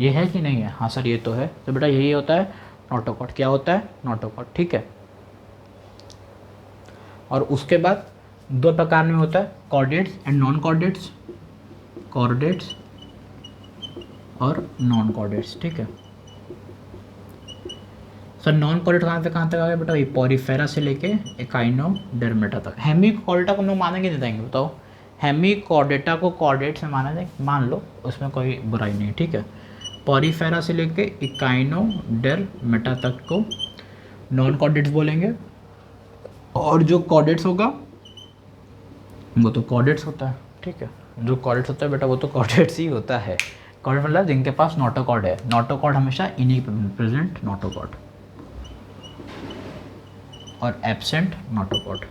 ये है कि नहीं है? हाँ सर ये तो है। तो बेटा यही होता है नोटोकॉर्ड। क्या होता है? नोटोकॉर्ड, ठीक है। और उसके बाद दो प्रकार में होता है, chordates and non chordates. Chordates और नॉन कॉर्डेट्स, ठीक है। सर नॉन कॉर्डेट कहाँ तक आ गया बेटा? ये पॉरीफेरा से लेके एकाइनोडर्मेटा तक। हेमीकॉर्डेटा को हम लोग मानेंगे नहीं देंगे, बताओ। हेमीकॉर्डेटा को कॉर्डेट्स में माना जाए, मान लो, उसमें कोई बुराई नहीं, ठीक है। पॉरीफेरा से लेके इकाइनोडर्मेटा तक को नॉन कॉर्डेट्स बोलेंगे। और जो कॉर्डेट्स होगा वो तो कॉर्डेट्स होता है, ठीक है। जो कॉर्डेट्स होता है बेटा वो तो कॉर्डेट्स ही होता है। कॉर्डेट मतलब जिनके पास नोटोकॉर्ड है। नोटोकॉर्ड हमेशा इन्हीं प्रेजेंट नोटोकॉर्ड और एब्सेंट नोटोकॉर्ड।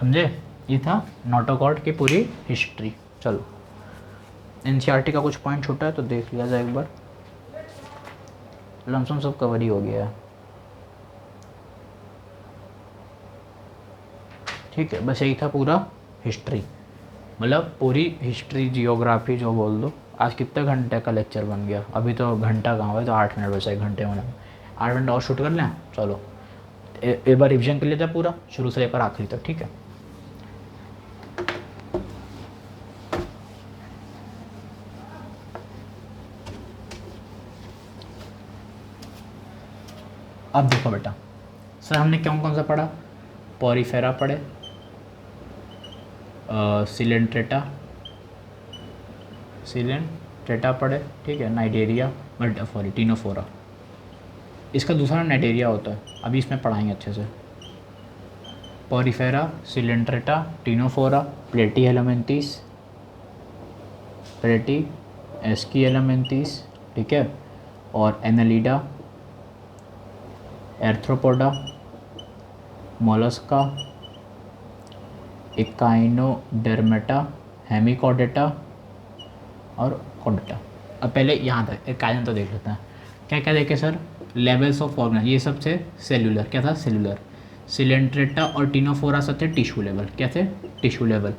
समझे? ये था नोटोकॉर्ड की पूरी हिस्ट्री। चलो एनसीईआरटी का कुछ पॉइंट छूटा है तो देख लिया जाए एक बार। लमसम सब कवर ही हो गया है, ठीक है। बस यही था पूरा हिस्ट्री, मतलब पूरी हिस्ट्री जियोग्राफी जो बोल दो। आज कितने घंटे का लेक्चर बन गया? अभी तो घंटा कहाँ हुआ, तो 8 मिनट बचा, 1 घंटे में 8 मिनट और शूट कर लें। चलो एक बार रिविजन कर लेते हैं पूरा शुरू से लेकर आखिरी तक, ठीक है। अब देखो बेटा, सर हमने कौन कौन सा पढ़ा? पॉरीफेरा पढ़े, सिलेंट्रेटा पढ़े, ठीक है, नाइडेरिया, सॉरी टीनोफोरा। इसका दूसरा नाम नाइडेरिया होता है, अभी इसमें पढ़ाएंगे अच्छे से। पॉरीफेरा, सिलेंट्रेटा, टीनोफोरा, प्लेटी एस्कीएलेमेंथिस, ठीक है, और Annelida, Arthropoda, Mollusca, Echinodermata, Hemichordata और कॉर्डेटा। अब पहले यहाँ तक एक कायन तो देख लेते हैं। क्या क्या देखे सर? लेवल्स ऑफ ऑर्गन, ये सब थे सेलुलर। क्या था? सेलुलर। सिलेंट्रेटा और टीनोफोरा सब थे टिश्यू लेवल। क्या थे? Tissue level.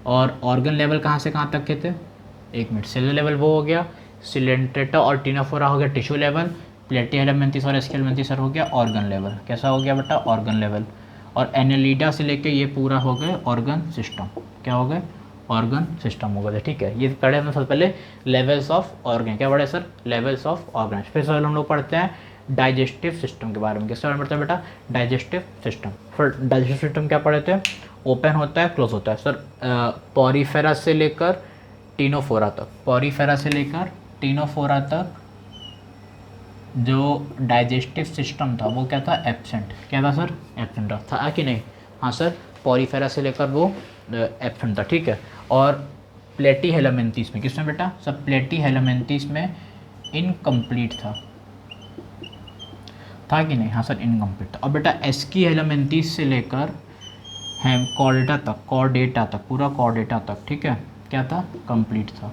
और ऑर्गन लेवल कहाँ से कहाँ तक के थे? एक मिनट, सेलुलर लेवल वो हो गया, सिलेंट्रेटा और टीनोफोरा हो गया टिश्यू लेवल, प्लेटिहेलमिन्थिस और एस्केलेमेंथिस हो गया ऑर्गन लेवल। कैसा हो गया बेटा? Organ level. और एनालिडा से लेके ये पूरा हो गए ऑर्गन सिस्टम। क्या हो गए? ऑर्गन सिस्टम हो गए, ठीक है। ये पढ़े हमने सबसे पहले लेवल्स ऑफ ऑर्गन। क्या पढ़े सर? Levels of organ. फिर सर हम लोग पढ़ते हैं डाइजेस्टिव सिस्टम के बारे में। किसके बारे में पढ़ते हैं बेटा? Digestive system. फिर डाइजेस्टिव सिस्टम क्या पढ़े थे? ओपन होता है, क्लोज होता है सर। पॉरीफेरा से लेकर टीनोफोरा तक, पॉरीफेरा से लेकर टीनोफोरा तक जो डाइजेस्टिव सिस्टम था वो क्या था? एब्सेंट। क्या था सर? एब्सेंट था कि नहीं? हाँ सर, पॉरीफेरा से लेकर वो एब्सेंट था, ठीक है। और प्लेटीहेलमिन्थिस में, किसमें बेटा? सब प्लेटीहेलमिन्थिस में इनकम्प्लीट था कि नहीं? हाँ सर, इनकम्प्लीट था। और बेटा एस्कीहेलमिन्थिस से लेकर कॉर्डेटा तक, पूरा कॉर्डेटा तक, ठीक है, क्या था? कंप्लीट था,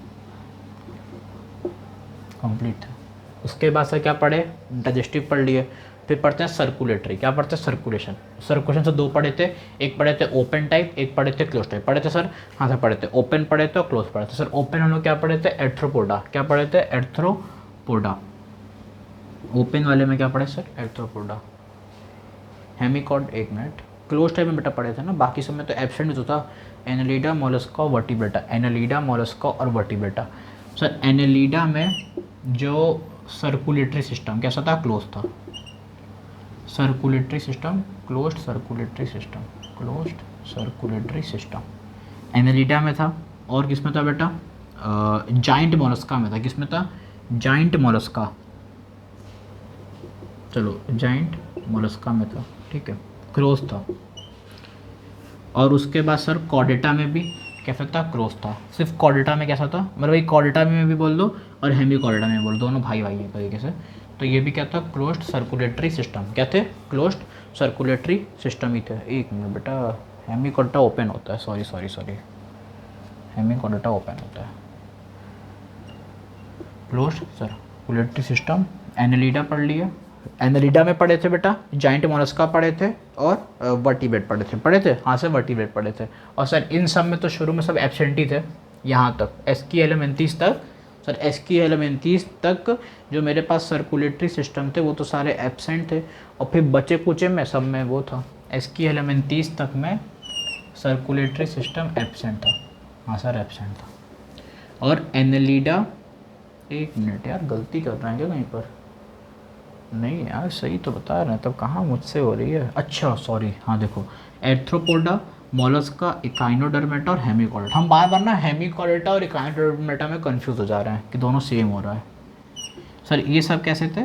कंप्लीट था। उसके बाद से क्या पढ़े, डाइजेस्टिव पढ़ लिए, फिर पढ़ते हैं सर्कुलेटरी। क्या पढ़ते हैं, सर्कुलेशन। सर्कुलेशन से दो पढ़े थे, एक पढ़े थे ओपन टाइप, एक पढ़े थे क्लोज टाइप। पढ़े थे सर, हाँ सर पढ़े थे, ओपन पढ़े थे और क्लोज पढ़े थे। सर ओपन हम लोग क्या पढ़े थे, एर्थ्रोपोडा। क्या पढ़े थे, एर्थ्रोपोडा। ओपन वाले में क्या पढ़े सर, एर्थ्रोपोडा। हेमिकॉर्ड, एक मिनट, क्लोज टाइप में बेटा पढ़े थे ना, बाकी सब में तो एब्सेंट भी तो था। Annelida, Mollusca, vertebrata. Annelida, Mollusca और वर्टिब्रेटा। सर एनालिडा में जो सर्कुलेटरी सिस्टम कैसा था, क्लोज था। Circulatory system closed, circulatory system closed, circulatory system Annelida में था। और किस में था बेटा, जाइंट मोलस्का में था। किस में था, जाइंट मोलस्का, चलो जाइंट मोलस्का में था, ठीक है, क्लोज था। और उसके बाद सर कॉर्डेटा में भी कैसा था, क्लोज था। सिर्फ कॉर्डेटा में कैसा था, मतलब वही कॉर्डेटा में भी बोल दो और हेमी कॉर्डेटा में बोल दो, दोनों भाई भाई है तरीके से। तो ये भी क्या था, क्लोज्ड सर्कुलेटरी सिस्टम। क्या थे, क्लोज्ड सर्कुलेटरी सिस्टम ही थे। एक मिनट बेटा, हेमी कॉर्डेटा ओपन होता है, sorry sorry sorry, hemichordata open होता है। क्लोज्ड सर्कुलेटरी सिस्टम, एनालिडा पढ़ लिया। एनालिडा में पढ़े थे बेटा, जाइंट मोलस्का पढ़े थे और वर्टिब्रेट पढ़े थे, हाँ सर वर्टिब्रेट पढ़े थे। और सर इन सब में तो शुरू में सब एब्सेंट ही थे, यहाँ तक एस्कीएलेमेंथीस तक। सर एस्कीएलेमेंथीस तक जो मेरे पास सर्कुलेटरी सिस्टम थे वो तो सारे एब्सेंट थे, और फिर बचे कुचे में सब में वो था। एस्कीएलेमेंथीस तक में सर्कुलेटरी सिस्टम एब्सेंट था, हाँ सर एब्सेंट था। और एनालिडा, एक मिनट यार गलती कर रहे हैं क्या कहीं पर, नहीं यार सही तो बता रहे हैं, तब कहाँ मुझसे हो रही है, अच्छा सॉरी, हाँ देखो, एर्थ्रोपोडा, मोलस्का, इकाइनोडर्मेटा और हेमिकॉर्डेटा। हम बार बार ना हेमिकॉर्डेटा और इकाइनोडर्मेटा में कंफ्यूज हो जा रहे हैं कि दोनों सेम हो रहा है। सर ये सब कैसे थे,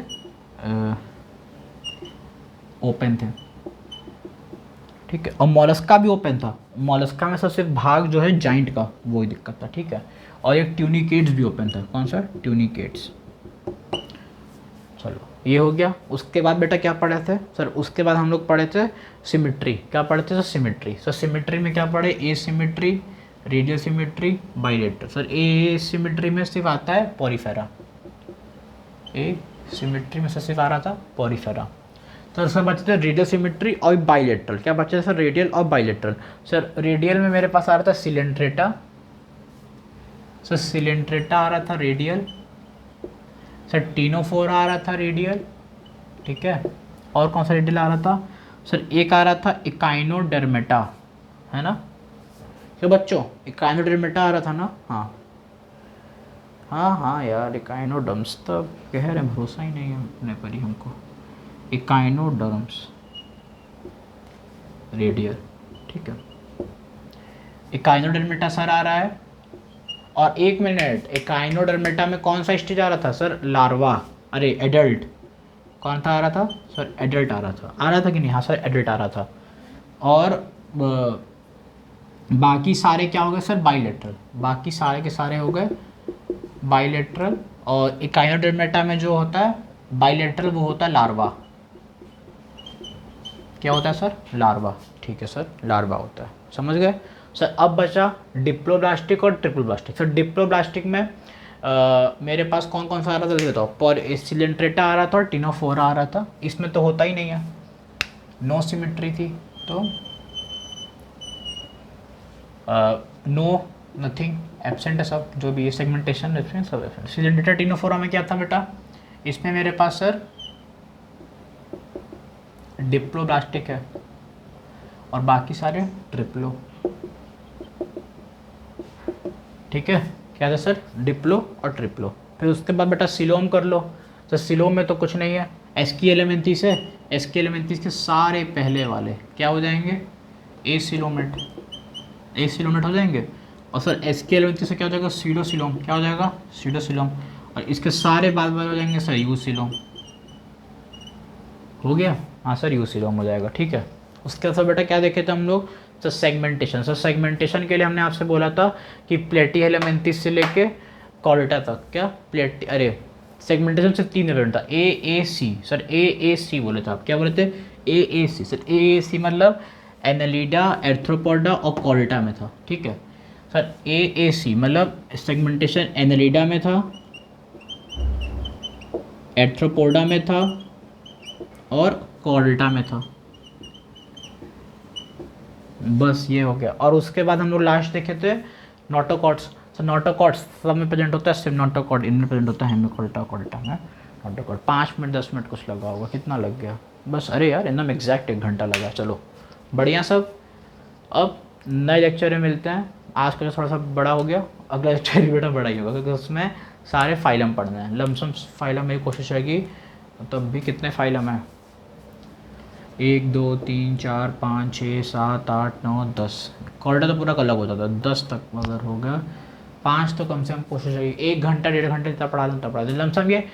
ओपन थे, ठीक है। और मोलस्का भी ओपन था, मोलस्का में सिर्फ भाग जो है जाइंट का वही दिक्कत था, ठीक है। और एक ट्यूनिकेट्स भी ओपन था, कौन सा, ट्यूनिकेट्स। चलो ये हो गया। उसके बाद बेटा क्या पढ़े थे सर, उसके बाद हम लोग पढ़े थे सिमिट्री। क्या पढ़े थे सर, सिमिट्री। सर सिमिट्री में क्या पढ़े, asymmetry, radial symmetry, bilateral. Sir asymmetry में सिर्फ आता है पॉरीफेरा, ए सिमिट्री में से सिर्फ आ रहा था पॉरीफेरा। सर सर बचे थे रेडियल सिमिट्री और बाइलेटरल। क्या बचे थे सर, रेडियल और बाइलेटरल। सर रेडियल में मेरे पास आ रहा था सिलेंट्रेटा, सर सिलेंट्रेटा आ रहा था रेडियल। सर टीनोफोर आ रहा था रेडियल, ठीक है। और कौन सा रेडियल आ रहा था सर, एक आ रहा था इकाइनोडर्मेटा, है ना क्यों बच्चों, इकाइनोडर्मेटा आ रहा था ना, हाँ हाँ हाँ यार इकाइनोडर्म्स, तो कह रहे भरोसा ही नहीं है अपने पर ही हमको। इकाइनोडर्म्स रेडियल, ठीक है। इकाइनोडर्मेटा सर आ रहा है। और एक मिनट, इकाइनोडर्मेटा में कौन सा स्टेज आ रहा था सर, लार्वा, अरे एडल्ट, कौन था आ रहा था सर, एडल्ट आ रहा था कि नहीं, हाँ सर एडल्ट आ रहा था। और बाकी सारे क्या हो गए सर, बाइलेटरल, बाकी सारे के सारे हो गए बाइलेटरल। और इकाइनोडर्मेटा में जो होता है बाइलेटरल वो होता है लार्वा। क्या होता है सर, लार्वा, ठीक है सर लार्वा होता है, समझ गए सर। अब बचा डिप्लोब्लास्टिक और ट्रिप्लोब्लास्टिक। सर डिप्लोब्लास्टिक में मेरे पास कौन कौन सा आ रहा था बताओ, पर सिलेंट्रेटा आ रहा था और टिनोफोरा आ रहा था। इसमें तो होता ही नहीं है, नो सिमेट्री थी, तो नो नथिंग, एब्सेंट है सब, जो भी सेगमेंटेशन एब्सेंट सब एब्सेंट। सिलेंट्रेटा टिनोफोरा में क्या था बेटा, इसमें मेरे पास सर डिप्लोब्लास्टिक है और बाकी सारे ट्रिप्लो, ठीक है। क्या था सर, डिप्लो और ट्रिप्लो। फिर उसके बाद बेटा सिलोम कर लो। तो सिलोम में तो कुछ नहीं है, एस्कीएलेमेंथीस है, एस्कीएलेमेंथीस के सारे पहले वाले क्या हो जाएंगे, एसिलोमेट, एसिलोमेट हो जाएंगे। और सर एस्कीएलेमेंथीस से क्या हो जाएगा, सीडोसिलोम, क्या हो जाएगा, सीडोसिलोम। और इसके सारे बाद हो जाएंगे सर यूसिलोम, हो गया, हाँ सर यूसिलोम हो जाएगा, ठीक है। उसके बाद बेटा क्या देखे थे हम लोग, तो सेगमेंटेशन। सर सेगमेंटेशन के लिए हमने आपसे बोला था कि प्लेटीहेलमिन्थेस से लेके कॉर्डेटा तक, क्या प्लेटी, अरे सेगमेंटेशन से 3 एलिमेंट था, ए ए सी। सर ए ए सी बोले थे आप, क्या बोले थे, ए ए सी। सर ए ए सी मतलब एनालिडा, एर्थ्रोपोडा और कॉर्डेटा में था, ठीक है। सर ए ए सी मतलब सेगमेंटेशन एनालिडा में था, एर्थ्रोपोडा में था और कॉर्डेटा में था। बस ये हो गया। और उसके बाद हम लोग लास्ट देखे थे नोटोकॉट्स। तो नोटोकॉट्स सब में प्रेजेंट होता है, सिर्फ नोटोकॉट इनमें प्रेजेंट होता है, हेमिकोल्टा कोल्टा में नोटोकॉट। 5 मिनट 10 मिनट कुछ लगा होगा, कितना लग गया बस। अरे यार एकदम एग्जैक्ट 1 घंटा लगा। चलो बढ़िया सब। अब नए लेक्चर में मिलते हैं। आज का जो थोड़ा सा बड़ा हो गया, अगला लेक्चर भी बेटा बड़ा ही होगा, क्योंकि उसमें सारे फाइलम पढ़ने हैं। लमसम फाइलम मेरी कोशिश रहेगी। तब भी कितने फाइलम हैं, 1 2 3 4 5 6 7 8 9 10। कॉरिडोर तो पूरा अलग होता था, 10 तक अगर हो गया। 5 तो कम से कम कोशिश रहेगी, 1 घंटा 1.5 घंटे जितना पढ़ा दूँ तब पढ़ा दूँ। लमसम ये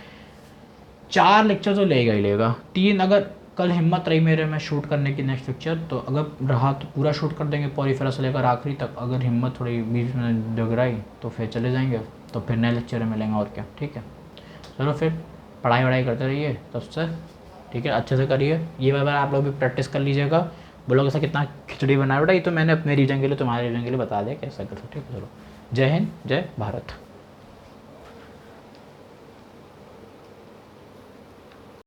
4 लेक्चर तो लेगा ही लेगा। 3 अगर कल हिम्मत रही मेरे में शूट करने की नेक्स्ट लेक्चर, तो अगर रहा तो पूरा शूट कर देंगे पॉरीफेरा से लेकर आखिरी तक। अगर हिम्मत थोड़ी बीच में डगराई तो फिर चले जाएंगे, तो फिर नए लेक्चर में मिलेंगे और क्या। ठीक है, चलो फिर पढ़ाई वढ़ाई करते रहिए तब से। ठीक है, अच्छे से करिए। ये बार आप लोग भी प्रैक्टिस कर लीजिएगा। बोलोगे सर कितना खिचड़ी बनाया बेटा, ये तो मैंने अपने रीजन के लिए, तुम्हारे रीजन के लिए बता दिया कैसा करो। ठीक है, चलो जय हिंद जय भारत।